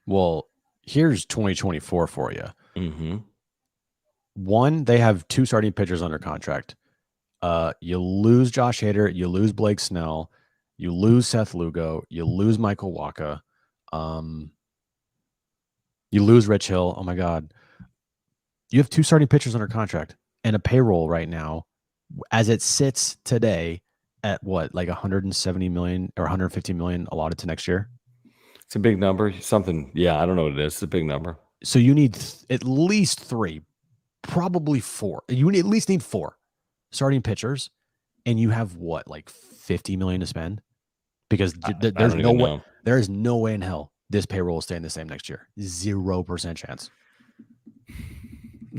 well, here's 2024 for you. Mm-hmm. One, they have 2 starting pitchers under contract. You lose Josh Hader, you lose Blake Snell, you lose Seth Lugo, you lose Michael Wacha, you lose Rich Hill. Oh my God. You have 2 starting pitchers under contract and a payroll right now, as it sits today, at what, like 170 million or 150 million allotted to next year. It's a big number. Something, yeah, I don't know what it is. It's a big number. So you need at least 3, probably 4. You at least need 4 starting pitchers, and you have what, like 50 million to spend? Because there's no way, there is no way in hell this payroll will stay the same next year. 0% chance.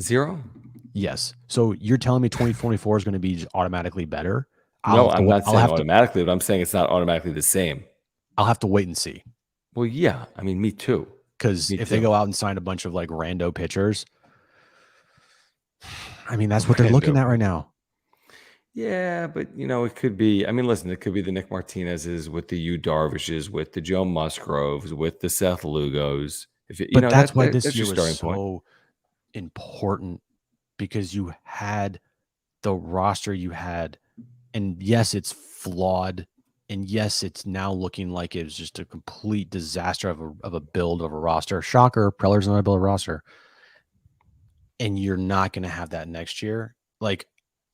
0? Yes. So you're telling me 2024 is going to be just automatically better? No, I'm not saying automatically, but I'm saying it's not automatically the same. I'll have to wait and see. Well, yeah. I mean, me too. Because if they go out and sign a bunch of like rando pitchers, I mean, that's what they're looking at right now. Yeah, but it could be. I mean, listen, it could be the Nick Martinez's with the Yu Darvishes, with the Joe Musgroves, with the Seth Lugos. But that's why this year was so important, because you had the roster you had, and yes, it's flawed, and yes, it's now looking like it was just a complete disaster of a build of a roster. Shocker, Preller's not a build roster, and you're not going to have that next year. Like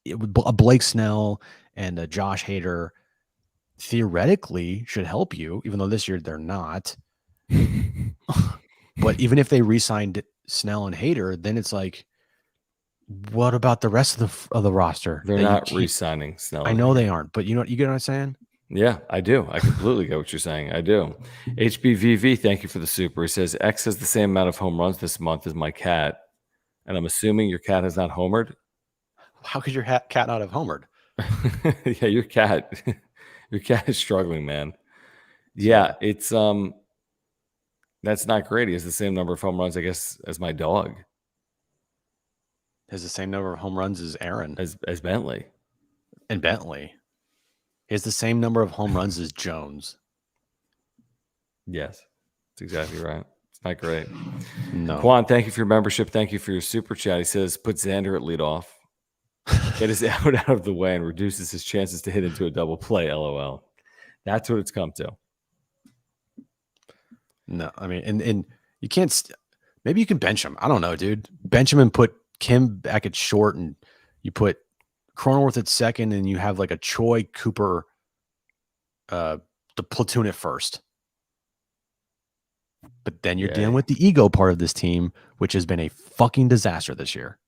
a Blake Snell and a Josh Hader theoretically should help you, even though this year they're not. But even if they re-signed Snell and Hader, then it's like, what about the rest of the roster? They're not re-signing Snell. I know they aren't, but you get what I'm saying? Yeah, I do. I completely get what you're saying. I do. HBVV, thank you for the super. He says, X has the same amount of home runs this month as my cat. And I'm assuming your cat has not homered? How could your cat not have homered? Yeah, your cat is struggling, man. Yeah, it's that's not great. He has the same number of home runs, I guess, as my dog. Has the same number of home runs as Aaron. As Bentley. And Bentley. He has the same number of home runs as Jones. Yes, that's exactly right. It's not great. No. Juan, thank you for your membership. Thank you for your super chat. He says, put Xander at leadoff. Get his out of the way and reduces his chances to hit into a double play, LOL. That's what it's come to. No, I mean, and you can't. Maybe you can bench him. I don't know, dude. Bench him and put Kim back at short, and you put Cronenworth at second, and you have like a Choi Cooper, the platoon at first. But then you're dealing with the ego part of this team, which has been a fucking disaster this year.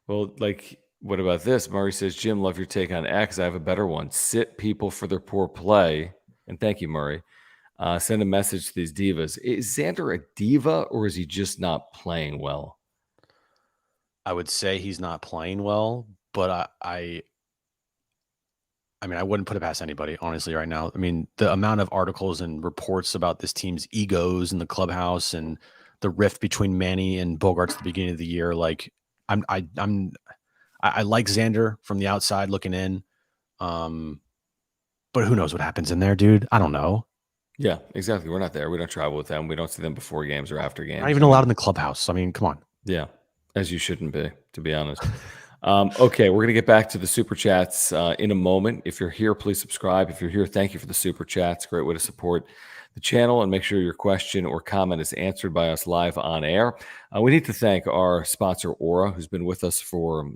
Well, like, what about this? Murray says, Jim, love your take on X. I have a better one. Sit people for their poor play. And thank you, Murray. Send a message to these divas. Is Xander a diva, or is he just not playing well? I would say he's not playing well, but I mean, I wouldn't put it past anybody, honestly, right now. I mean, the amount of articles and reports about this team's egos in the clubhouse and the rift between Manny and Bogarts at the beginning of the year, like, I like Xander from the outside looking in, but who knows what happens in there, dude? I don't know. Yeah, exactly. We're not there. We don't travel with them. We don't see them before games or after games. Not even allowed in the clubhouse. I mean, come on. Yeah, as you shouldn't be, to be honest. Okay, we're going to get back to the super chats in a moment. If you're here, please subscribe. If you're here, thank you for the super chats. Great way to support the channel and make sure your question or comment is answered by us live on air. We need to thank our sponsor, Aura, who's been with us for,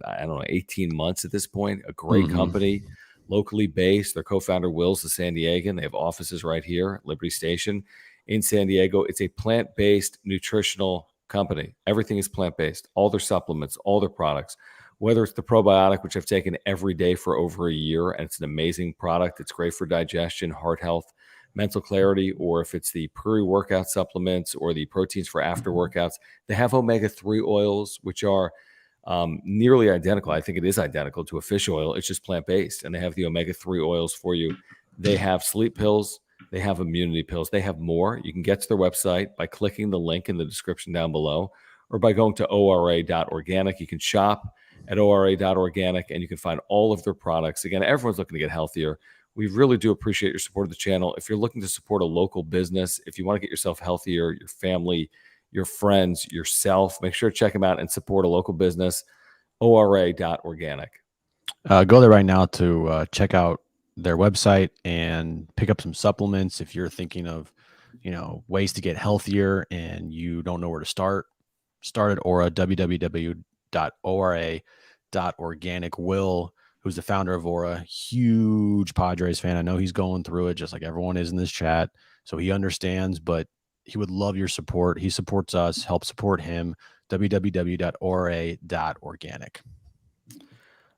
18 months at this point. A great company, locally based. Their co-founder, Will's a San Diegan. They have offices right here at Liberty Station in San Diego. It's a plant-based nutritional company. Everything is plant-based. All their supplements, all their products. Whether it's the probiotic, which I've taken every day for over a year, and it's an amazing product. It's great for digestion, heart health, mental clarity, or if it's the pre-workout supplements or the proteins for after workouts. They have omega-3 oils, which are nearly identical. I think it is identical to a fish oil. It's just plant-based, and they have the omega-3 oils for you. They have sleep pills. They have immunity pills. They have more. You can get to their website by clicking the link in the description down below or by going to ora.organic. You can shop. at ora.organic, and you can find all of their products. Again, everyone's looking to get healthier. We really do appreciate your support of the channel. If you're looking to support a local business, if you want to get yourself healthier, your family, your friends, yourself, make sure to check them out and support a local business, ora.organic. Go there right now to check out their website and pick up some supplements. If you're thinking of, ways to get healthier and you don't know where to start at Aura, www.ora.organic. Will, who's the founder of Aura, huge Padres fan. I know he's going through it just like everyone is in this chat. So he understands, but he would love your support. He supports us. Help support him. www.ora.organic.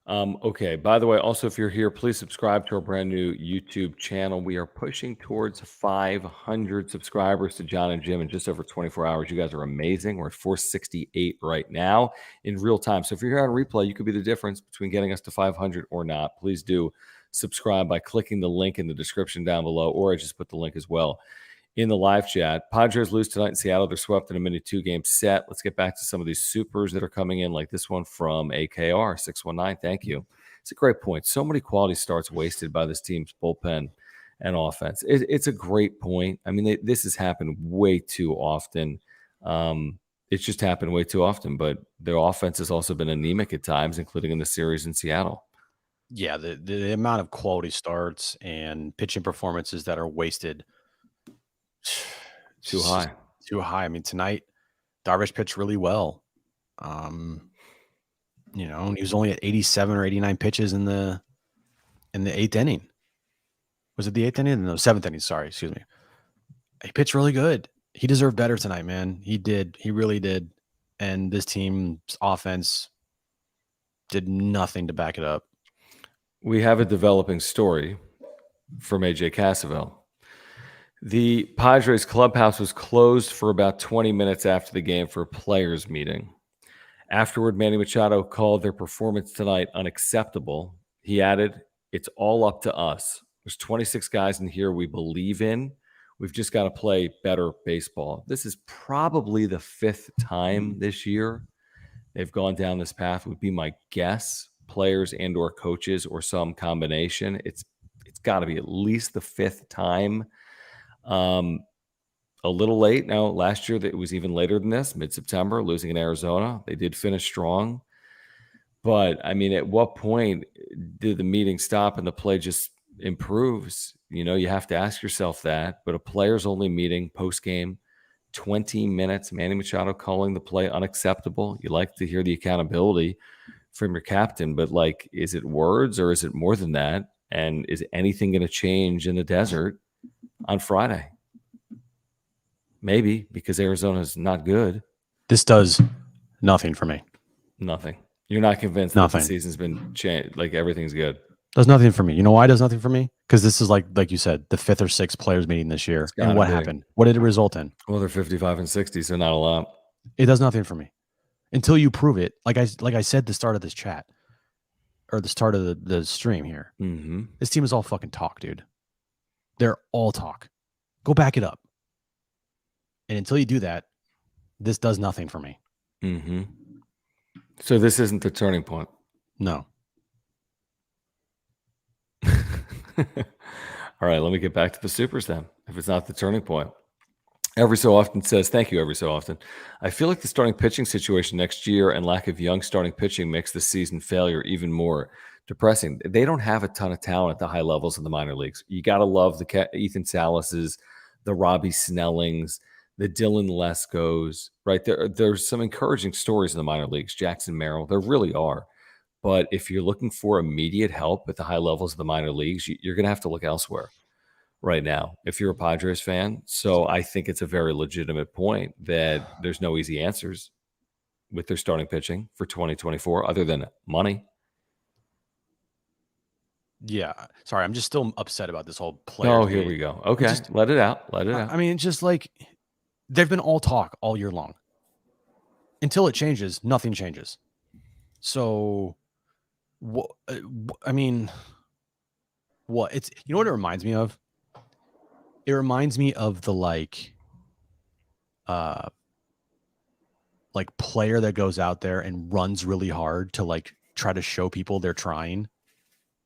Okay. By the way, also, if you're here, please subscribe to our brand new YouTube channel. We are pushing towards 500 subscribers to John and Jim in just over 24 hours. You guys are amazing. We're at 468 right now in real time. So if you're here on replay, you could be the difference between getting us to 500 or not. Please do subscribe by clicking the link in the description down below, or I just put the link as well in the live chat. Padres lose tonight in Seattle. They're swept in a mini 2-game set. Let's get back to some of these supers that are coming in, like this one from AKR 619. Thank you. It's a great point. So many quality starts wasted by this team's bullpen and offense. It's a great point. I mean, this has happened way too often. It's just happened way too often, but their offense has also been anemic at times, including in the series in Seattle. Yeah, the amount of quality starts and pitching performances that are wasted Too high. Too high. I mean, tonight, Darvish pitched really well. He was only at 87 or 89 pitches in the 8th inning. Was it the 8th inning? No, 7th inning. Sorry, excuse me. He pitched really good. He deserved better tonight, man. He did. He really did. And this team's offense did nothing to back it up. We have a developing story from AJ Cassavell. The Padres clubhouse was closed for about 20 minutes after the game for a players' meeting. Afterward, Manny Machado called their performance tonight unacceptable. He added, "It's all up to us. There's 26 guys in here we believe in. We've just got to play better baseball." This is probably the 5th time this year they've gone down this path, would be my guess. Players and or coaches or some combination. It's got to be at least the 5th time. A little late. Now, last year, it was even later than this, mid-September, losing in Arizona. They did finish strong. But, I mean, at what point did the meeting stop and the play just improves? You have to ask yourself that. But a players-only meeting post-game, 20 minutes, Manny Machado calling the play unacceptable. You like to hear the accountability from your captain, but, is it words or is it more than that? And is anything going to change in the desert on Friday? Maybe, because Arizona's not good. This does nothing for me. Nothing. You're not convinced that the season's been changed, everything's good. Does nothing for me. You know why it does nothing for me? Because this is like you said, the 5th or 6th players meeting this year. And what happened? What did it result in? Well, they're 55 and 60, so not a lot. It does nothing for me until you prove it. Like I said at the start of this chat, or the start of the stream here. Mm-hmm. This team is all fucking talk, dude. They're all talk. Go back it up. And until you do that, this does nothing for me. Mm-hmm. So this isn't the turning point? No. All right, let me get back to the supers then, if it's not the turning point. Every so often says, thank you, every so often. I feel like the starting pitching situation next year and lack of young starting pitching makes the season failure even more depressing. They don't have a ton of talent at the high levels in the minor leagues. You got to love the Ethan Salases, the Robbie Snellings, the Dylan Leskos, right? There's some encouraging stories in the minor leagues. Jackson Merrill, there really are. But if you're looking for immediate help at the high levels of the minor leagues, you're going to have to look elsewhere right now if you're a Padres fan. So I think it's a very legitimate point that there's no easy answers with their starting pitching for 2024 other than money. Yeah. Sorry, I'm just still upset about this whole player. Oh, here we go. Okay. Let it out. Let it out. I mean, it's just like they've been all talk all year long. Until it changes, nothing changes. So, I mean, what? It's, you know what it reminds me of? It reminds me of the like player that goes out there and runs really hard to like try to show people they're trying,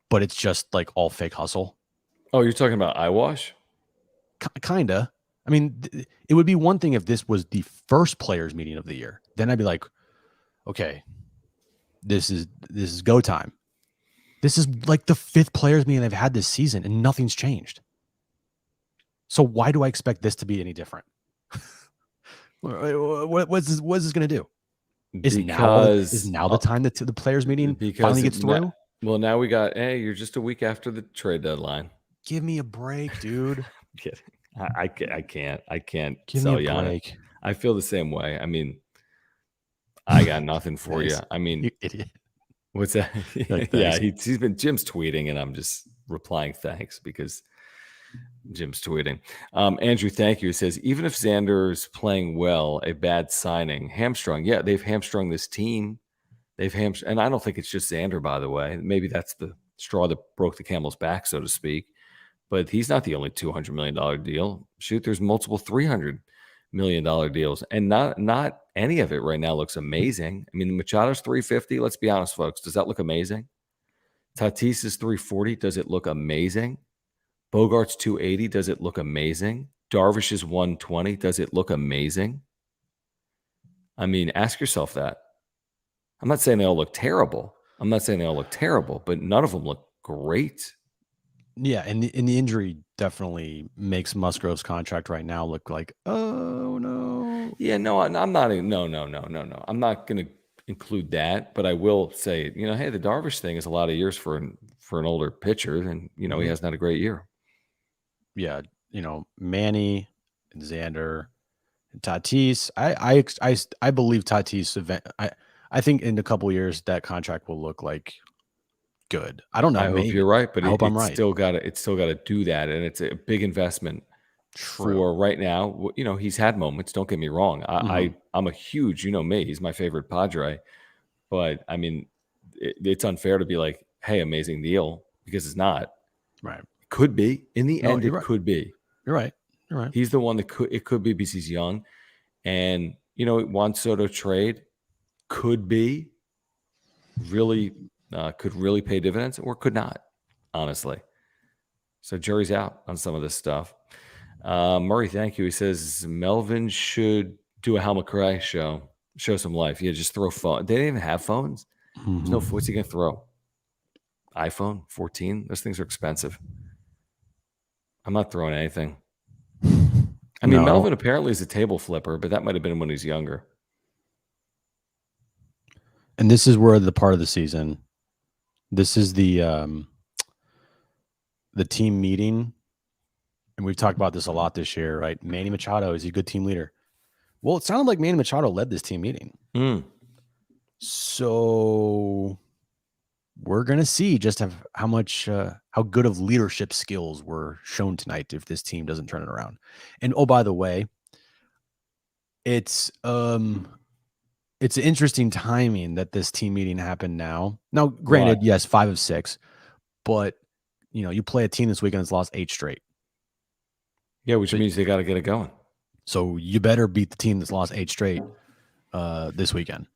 but it's just like all fake hustle. Oh, you're talking about eyewash? Kinda. I mean, it would be one thing if this was the first players meeting of the year. Then I'd be like, okay, this is go time. This is like the 5th players meeting they've had this season, and nothing's changed. So why do I expect this to be any different? What's this going to do? Is now the time that the players meeting finally gets through? Now we got, hey, you're just a week after the trade deadline. Give me a break, dude. Kidding. I can't Give sell me you a on it. break. I feel the same way. I mean, I got nothing for you. I mean, you idiot. What's that? Like, yeah, Jim's tweeting, and I'm just replying thanks because Jim's tweeting. Andrew, thank you. He says, even if Xander's playing well, a bad signing, hamstrung. Yeah, they've hamstrung this team. And I don't think it's just Xander, by the way. Maybe that's the straw that broke the camel's back, so to speak. But he's not the only $200 million deal. Shoot, there's multiple $300 million deals, and not any of it right now looks amazing. I mean, the Machado's $350. Let's be honest, folks. Does that look amazing? Tatis is $340. Does it look amazing? Bogart's $280. Does it look amazing? Darvish is $120. Does it look amazing? I mean, ask yourself that. I'm not saying they all look terrible. But none of them look great. Yeah, and the injury definitely makes Musgrove's contract right now look like, oh no. Yeah, no, I'm not. No. I'm not going to include that, but I will say, hey, the Darvish thing is a lot of years for an older pitcher, and he hasn't had a great year. Yeah, Manny and Xander and Tatis. I believe Tatis. I think in a couple of years that contract will look like good. I don't know. I hope you're right, but I'm right. Still got to do that, and it's a big investment. True. For right now. He's had moments. Don't get me wrong. I'm a huge, me. He's my favorite Padre, but I mean, it's unfair to be like, hey, amazing deal, because it's not. Right. It could be in the end. It could be. You're right. He's the one that could be because he's young, and Juan Soto trade could be really could really pay dividends, or could not, honestly. So jury's out on some of this stuff. Murray, thank you. He says Melvin should do a Hal McRae show some life. Yeah, just throw phone. They didn't even have phones. There's no. What's he gonna throw? iPhone 14. Those things are expensive. I'm not throwing anything. I mean, Melvin apparently is a table flipper, but that might have been when he's younger. And this is where the part of the season. This is the team meeting. And we've talked about this a lot this year, right? Manny Machado, is he a good team leader? Well, it sounded like Manny Machado led this team meeting. So we're going to see just how good of leadership skills were shown tonight if this team doesn't turn it around. And oh, by the way, it's interesting timing that this team meeting happened now. Now, granted, yes, 5 of 6, but you play a team this weekend that's lost 8 straight. Yeah, which means they got to get it going. So you better beat the team that's lost 8 straight this weekend.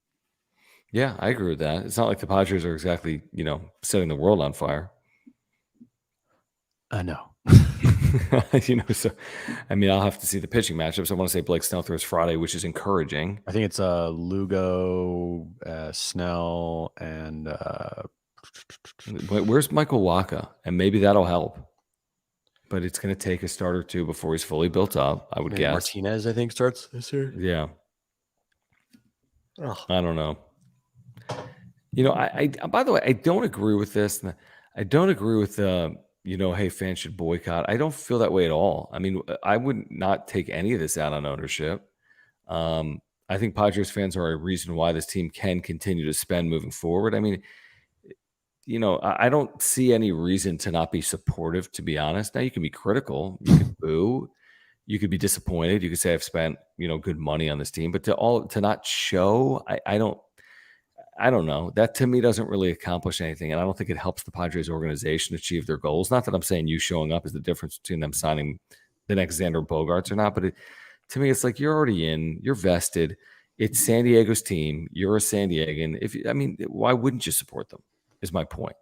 Yeah, I agree with that. It's not like the Padres are exactly, setting the world on fire. No. So, I mean, I'll have to see the pitching matchups. I want to say Blake Snell throws Friday, which is encouraging. I think it's Lugo, Snell, and where's Michael Wacha? And maybe that'll help. But it's going to take a start or two before he's fully built up, I would guess. Martinez, I think, starts this year. Yeah. I don't know. I by the way, I don't agree with this. I don't agree with hey, fans should boycott. I don't feel that way at all. I mean, I would not take any of this out on ownership. I think Padres fans are a reason why this team can continue to spend moving forward. I mean, I don't see any reason to not be supportive, to be honest. Now, you can be critical. You could boo. You could be disappointed. You could say I've spent, good money on this team. But to not show, I don't know. That to me doesn't really accomplish anything. And I don't think it helps the Padres organization achieve their goals. Not that I'm saying you showing up is the difference between them signing the next Xander Bogaerts or not. But to me, it's like you're already in. You're vested. It's San Diego's team. You're a San Diegan. Why wouldn't you support them? Is my point.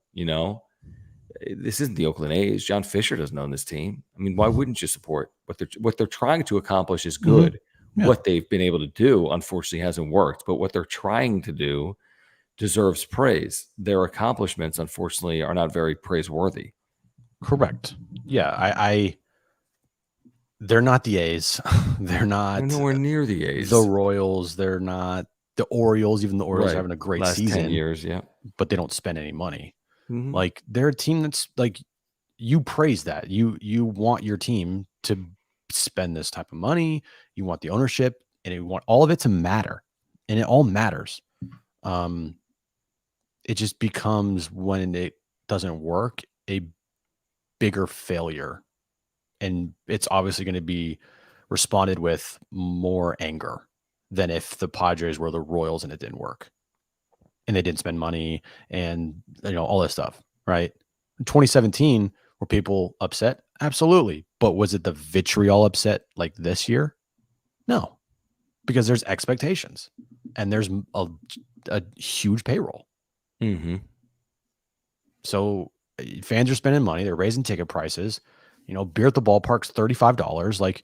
This isn't the Oakland A's. John Fisher doesn't own this team. I mean, why wouldn't you support what they're trying to accomplish is good. Yeah. What they've been able to do, unfortunately, hasn't worked. But what they're trying to do deserves praise. Their accomplishments, unfortunately, are not very praiseworthy. Correct. Yeah, they're not the A's. They're not nowhere near the A's. The Royals. They're not the Orioles. Even the Orioles are having a great last season. 10 years, yeah. But they don't spend any money. Mm-hmm. Like, they're a team that's like, you praise that. You want your team to spend this type of money. You want the ownership, and you want all of it to matter, and it all matters. It just becomes, when it doesn't work, a bigger failure, and it's obviously going to be responded with more anger than if the Padres were the Royals and it didn't work and they didn't spend money and all this stuff, right? In 2017, were people upset? Absolutely. But was it the vitriol upset like this year? No, because there's expectations and there's a huge payroll. Mm-hmm. So fans are spending money. They're raising ticket prices. Beer at the ballpark's $35. Like,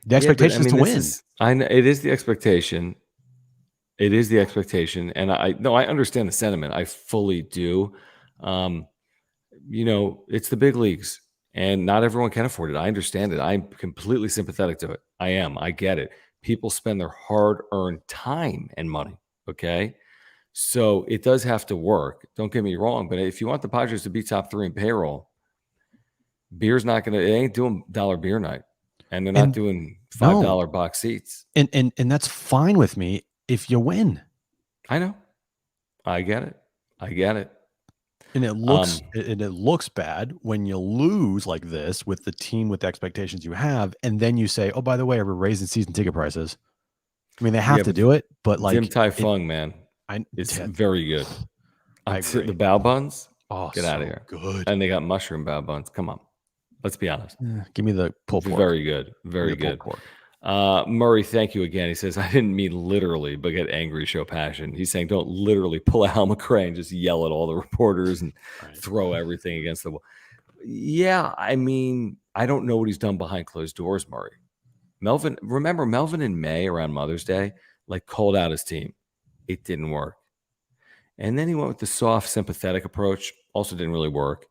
the expectation is to win. I know it is the expectation. It is the expectation. And I understand the sentiment. I fully do. It's the big leagues and not everyone can afford it. I understand it. I'm completely sympathetic to it. I get it. People spend their hard-earned time and money. Okay. So it does have to work. Don't get me wrong. But if you want the Padres to be top 3 in payroll, beer's not going to, it ain't doing dollar beer night. And they're not doing $5 box seats. And that's fine with me if you win. I know. I get it. And it looks bad when you lose like this with the team with the expectations you have, and then you say, "Oh, by the way, we're raising season ticket prices." I mean, they have to do it, but like Dim Tai Fung, man, it's very good. I agree. The bao buns, get out of here. Good. And they got mushroom bao buns. Come on, let's be honest. Give me the pulled pork. Very good, very good. Murray, thank you again. He says, I didn't mean literally, but get angry, show passion. He's saying, don't literally pull a helmet cray and just yell at all the reporters and throw everything against the wall. Yeah, I mean, I don't know what he's done behind closed doors, Murray. Remember Melvin in May around Mother's Day, like called out his team. It didn't work. And then he went with the soft, sympathetic approach. Also didn't really work.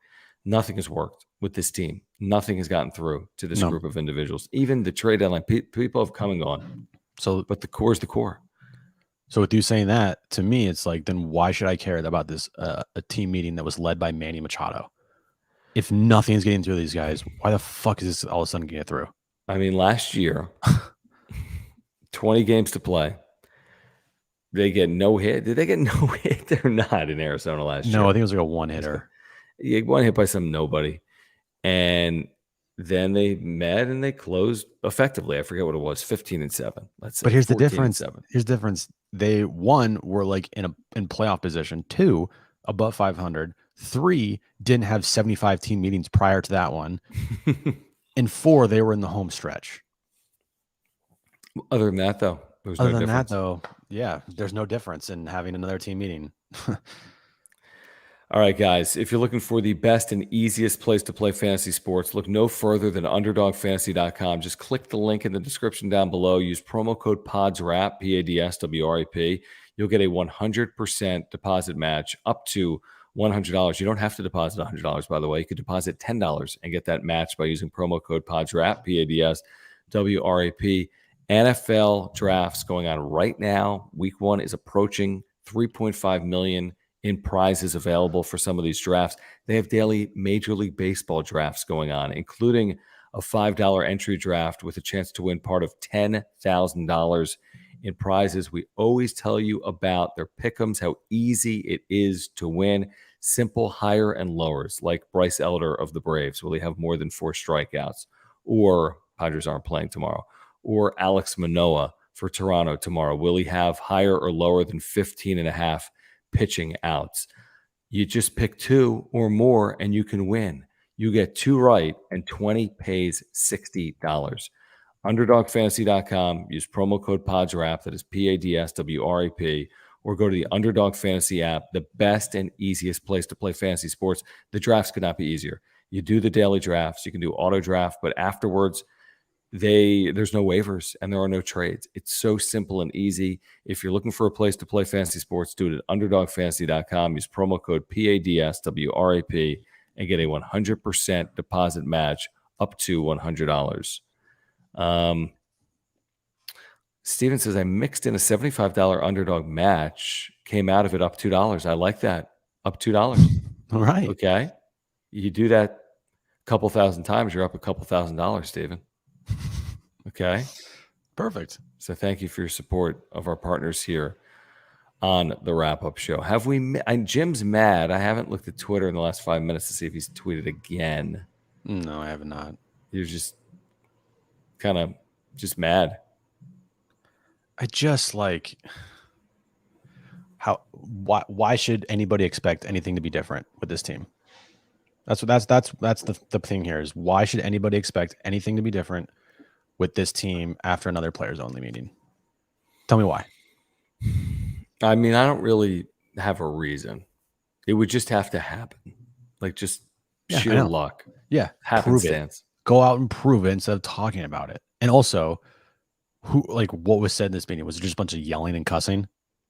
Nothing has worked with this team. Nothing has gotten through to this group of individuals. Even the trade deadline, people have come and gone. But the core is the core. So with you saying that, to me, it's like, then why should I care about this a team meeting that was led by Manny Machado? If nothing is getting through these guys, why the fuck is this all of a sudden getting through? I mean, last year, 20 games to play. They get no hit. Did they get no hit or not in Arizona last year? No, I think it was like a one-hitter. Yeah, one hit by some nobody. And then they met and they closed effectively. I forget what it was, 15-7. Let's say. But here's the difference. Here's the difference. They, 1, were like in playoff position. 2, above 500. 3, didn't have 75 team meetings prior to that one. And 4, they were in the home stretch. Other than that, though, yeah, there's no difference in having another team meeting. All right, guys, if you're looking for the best and easiest place to play fantasy sports, look no further than UnderdogFantasy.com. Just click the link in the description down below. Use promo code PODSWRAP, PADSWRAP. You'll get a 100% deposit match up to $100. You don't have to deposit $100, by the way. You could deposit $10 and get that match by using promo code PODSWRAP, PADSWRAP. NFL drafts going on right now. Week 1 is approaching. $3.5 million in prizes available for some of these drafts. They have daily Major League Baseball drafts going on, including a $5 entry draft with a chance to win part of $10,000 in prizes. We always tell you about their pick'ems, how easy it is to win. Simple higher and lowers, like Bryce Elder of the Braves. Will he have more than 4 strikeouts? Or Padres aren't playing tomorrow. Or Alex Manoah for Toronto tomorrow. Will he have higher or lower than 15.5 pitching outs? You just pick 2 or more and you can win. You get 2 right and 20 pays $60. UnderdogFantasy.com. Use promo code PODSWRAP. That is PADSWRAP. Or go to the Underdog Fantasy app, the best and easiest place to play fantasy sports. The drafts could not be easier. You do the daily drafts. You can do auto draft, but afterwards, there's no waivers and there are no trades. It's so simple and easy. If you're looking for a place to play fantasy sports, do it at UnderdogFantasy.com. Use promo code PADSWRAP and get a 100% deposit match up to $100. Steven says, I mixed in a $75 underdog match, came out of it up $2. I like that. Up $2. All right. Okay. You do that a couple thousand times, you're up a couple $1,000s, Steven. Okay. Perfect. So thank you for your support of our partners here on the wrap-up show. Have we? Jim's mad. I haven't looked at Twitter in the last 5 minutes to see if he's tweeted again. No, I have not. You're just kind of just mad. I just like why should anybody expect anything to be different with this team? That's the thing here is why should anybody expect anything to be different with this team after another players only meeting? Tell me why. I mean, I don't really have a reason. It would just have to happen. Like just sheer luck. Yeah. Happenstance. Go out and prove it instead of talking about it. And also, what was said in this meeting? Was it just a bunch of yelling and cussing?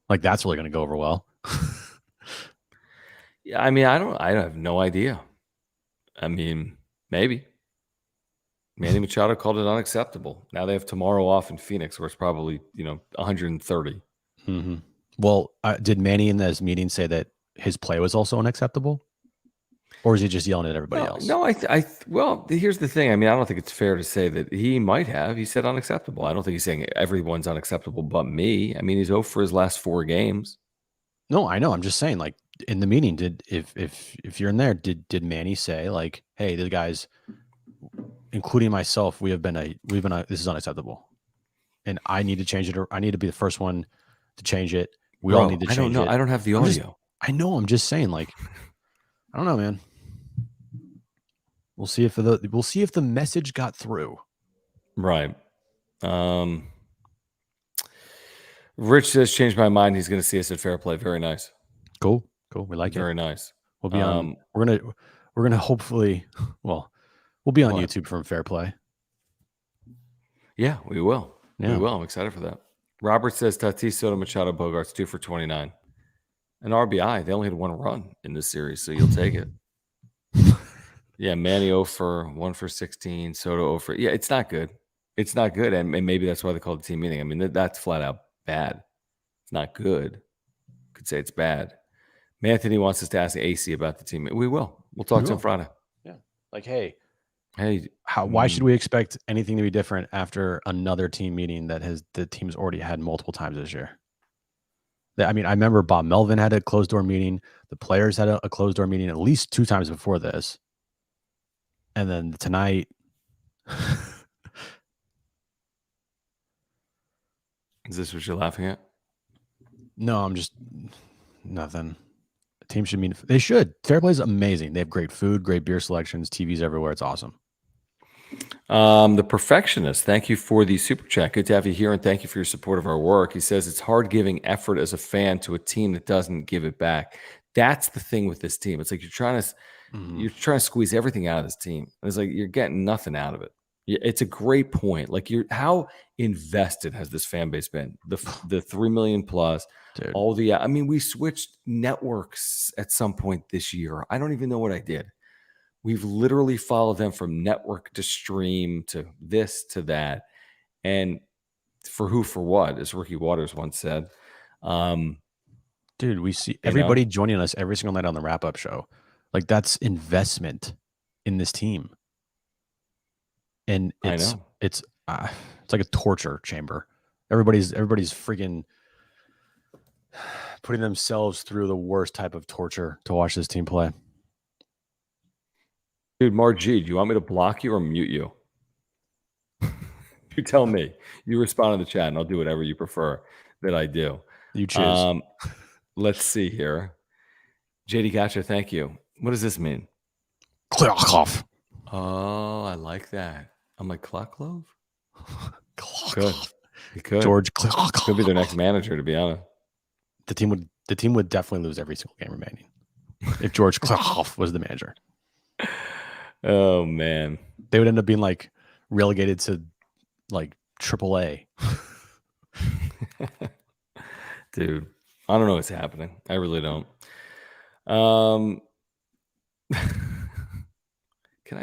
Like that's really going to go over well. Yeah, I mean, I have no idea. I mean, maybe. Manny Machado called it unacceptable. Now they have tomorrow off in Phoenix, where it's probably 130. Mm-hmm. Well, did Manny in this meeting say that his play was also unacceptable, or is he just yelling at everybody else? No, well, here's the thing. I mean, I don't think it's fair to say that he might have. He said unacceptable. I don't think he's saying everyone's unacceptable but me. I mean, he's 0 for his last 4 games. No, I know. I'm just saying, like in the meeting, if you're in there, did Manny say like, hey, the guys, including myself, we've been this is unacceptable, and I need to change it, or I need to be the first one to change it. We all need to change it. I don't know. I don't have the audio. I know. I'm just saying, like, I don't know, man. We'll see if the message got through. Right. Rich says, changed my mind. He's going to see us at Fair Play. Very nice. Cool. We like it. Very nice. We'll be on. We're gonna hopefully. Well, we'll be on YouTube from Fair Play. Yeah, we will. Yeah. We will. I'm excited for that. Robert says Tatis, Soto, Machado, Bogarts 2 for 29. An RBI. They only had 1 run in this series, so you'll take it. Yeah, Manny 0 for 1 for 16. Soto 0 for. Yeah, it's not good. It's not good, and maybe that's why they called the team meeting. I mean, that's flat out bad. It's not good. Could say it's bad. Anthony wants us to ask AC about the team. We will. We'll talk to him Friday. Yeah. Like, hey, Hey, why should we expect anything to be different after another team meeting that the team's already had multiple times this year? I mean, I remember Bob Melvin had a closed door meeting. The players had a closed door meeting at least 2 times before this. And then tonight. Is this what you're laughing at? No, I'm just nothing. A team should mean they should. Fair Play is amazing. They have great food, great beer selections, TVs everywhere. It's awesome. The Perfectionist, thank you for the super chat. Good to have you here, and thank you for your support of our work. He says it's hard giving effort as a fan to a team that doesn't give it back. That's the thing with this team. It's like you're trying to squeeze everything out of this team. And it's like you're getting nothing out of it. It's a great point. Like how invested has this fan base been? The 3 million plus, dude. All the. I mean, we switched networks at some point this year. I don't even know what I did. We've literally followed them from network to stream to this to that, and for what, as Ricky Waters once said. Dude, we see everybody joining us every single night on the wrap-up show. Like that's investment in this team. And it's like a torture chamber. Everybody's freaking putting themselves through the worst type of torture to watch this team play. Dude, Margie, do you want me to block you or mute you? You tell me. You respond in the chat, and I'll do whatever you prefer that I do. You choose. Let's see here. JD Gotcha, thank you. What does this mean? Clear off. Oh, I like that. I'm like, Klokov? Could. He could. George Could be their next manager, to be honest. The team would definitely lose every single game remaining if George Kliavkoff was the manager. Oh man, they would end up being like relegated to like AAA. Dude, I don't know what's happening. I really don't. I'll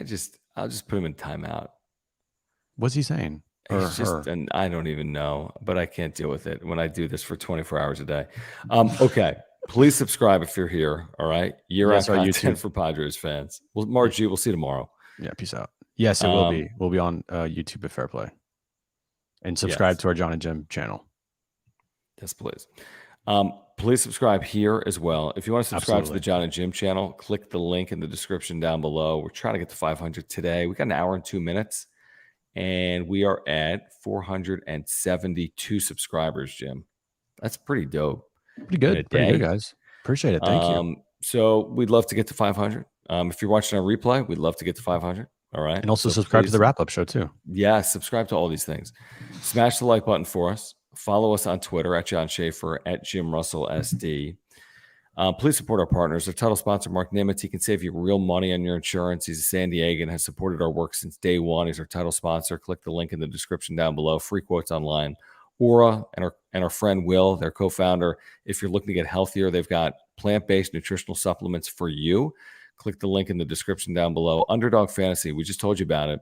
just put him in timeout. What's he saying? And I don't even know, but I can't deal with it when I do this for 24 hours a day. Okay. Please subscribe if you're here. All right. Year-round content for Padres fans. Well, Margie, we'll see you tomorrow. Yeah. Peace out. Yes, it will be. We'll be on YouTube at Fair Play. And subscribe to our John and Jim channel. Yes, please. Please subscribe here as well. If you want to subscribe to the John and Jim channel, click the link in the description down below. We're trying to get to 500 today. We got an hour and 2 minutes, and we are at 472 subscribers, Jim. That's pretty dope. Pretty good, guys. Appreciate it. Thank you. So we'd love to get to 500. If you're watching our replay, we'd love to get to 500. All right. And also subscribe to the wrap-up show too. Yeah, subscribe to all these things. Smash the like button for us. Follow us on Twitter at John Schaefer, at Jim Russell SD. Please support our partners. Our title sponsor, Mark Nimitz, he can save you real money on your insurance. He's a San Diegan, has supported our work since day one. He's our title sponsor. Click the link in the description down below. Free quotes online. Aura and our friend Will, their co-founder. If you're looking to get healthier, they've got plant-based nutritional supplements for you. Click the link in the description down below. Underdog Fantasy, we just told you about it.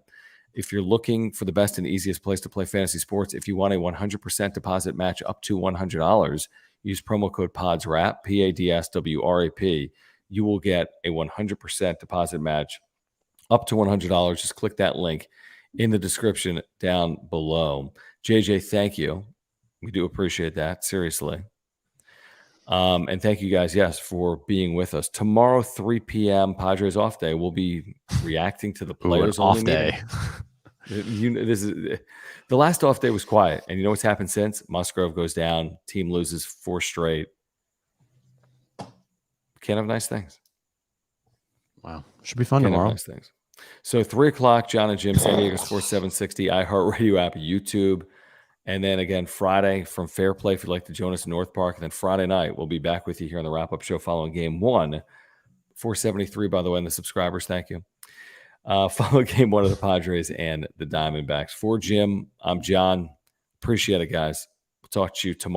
If you're looking for the best and easiest place to play fantasy sports, if you want a 100% deposit match up to $100, use promo code PODSWRAP, PADSWRAP. You will get a 100% deposit match up to $100. Just click that link in the description down below. JJ, thank you. We do appreciate that, seriously. And thank you guys, yes, for being with us. Tomorrow, 3 p.m., Padres off day. We'll be reacting to the players off day. This is the last off day was quiet, and you know what's happened since? Musgrove goes down, team loses 4 straight. Can't have nice things. Wow, should be fun tomorrow. Nice things. So 3 o'clock, John and Jim, San Diego Sports 760, iHeartRadio app, YouTube. And then again, Friday from Fair Play, if you'd like to join us in North Park. And then Friday night, we'll be back with you here on the wrap-up show following Game 1. 473, by the way, and the subscribers, thank you. Follow Game 1 of the Padres and the Diamondbacks. For Jim, I'm John. Appreciate it, guys. We'll talk to you tomorrow.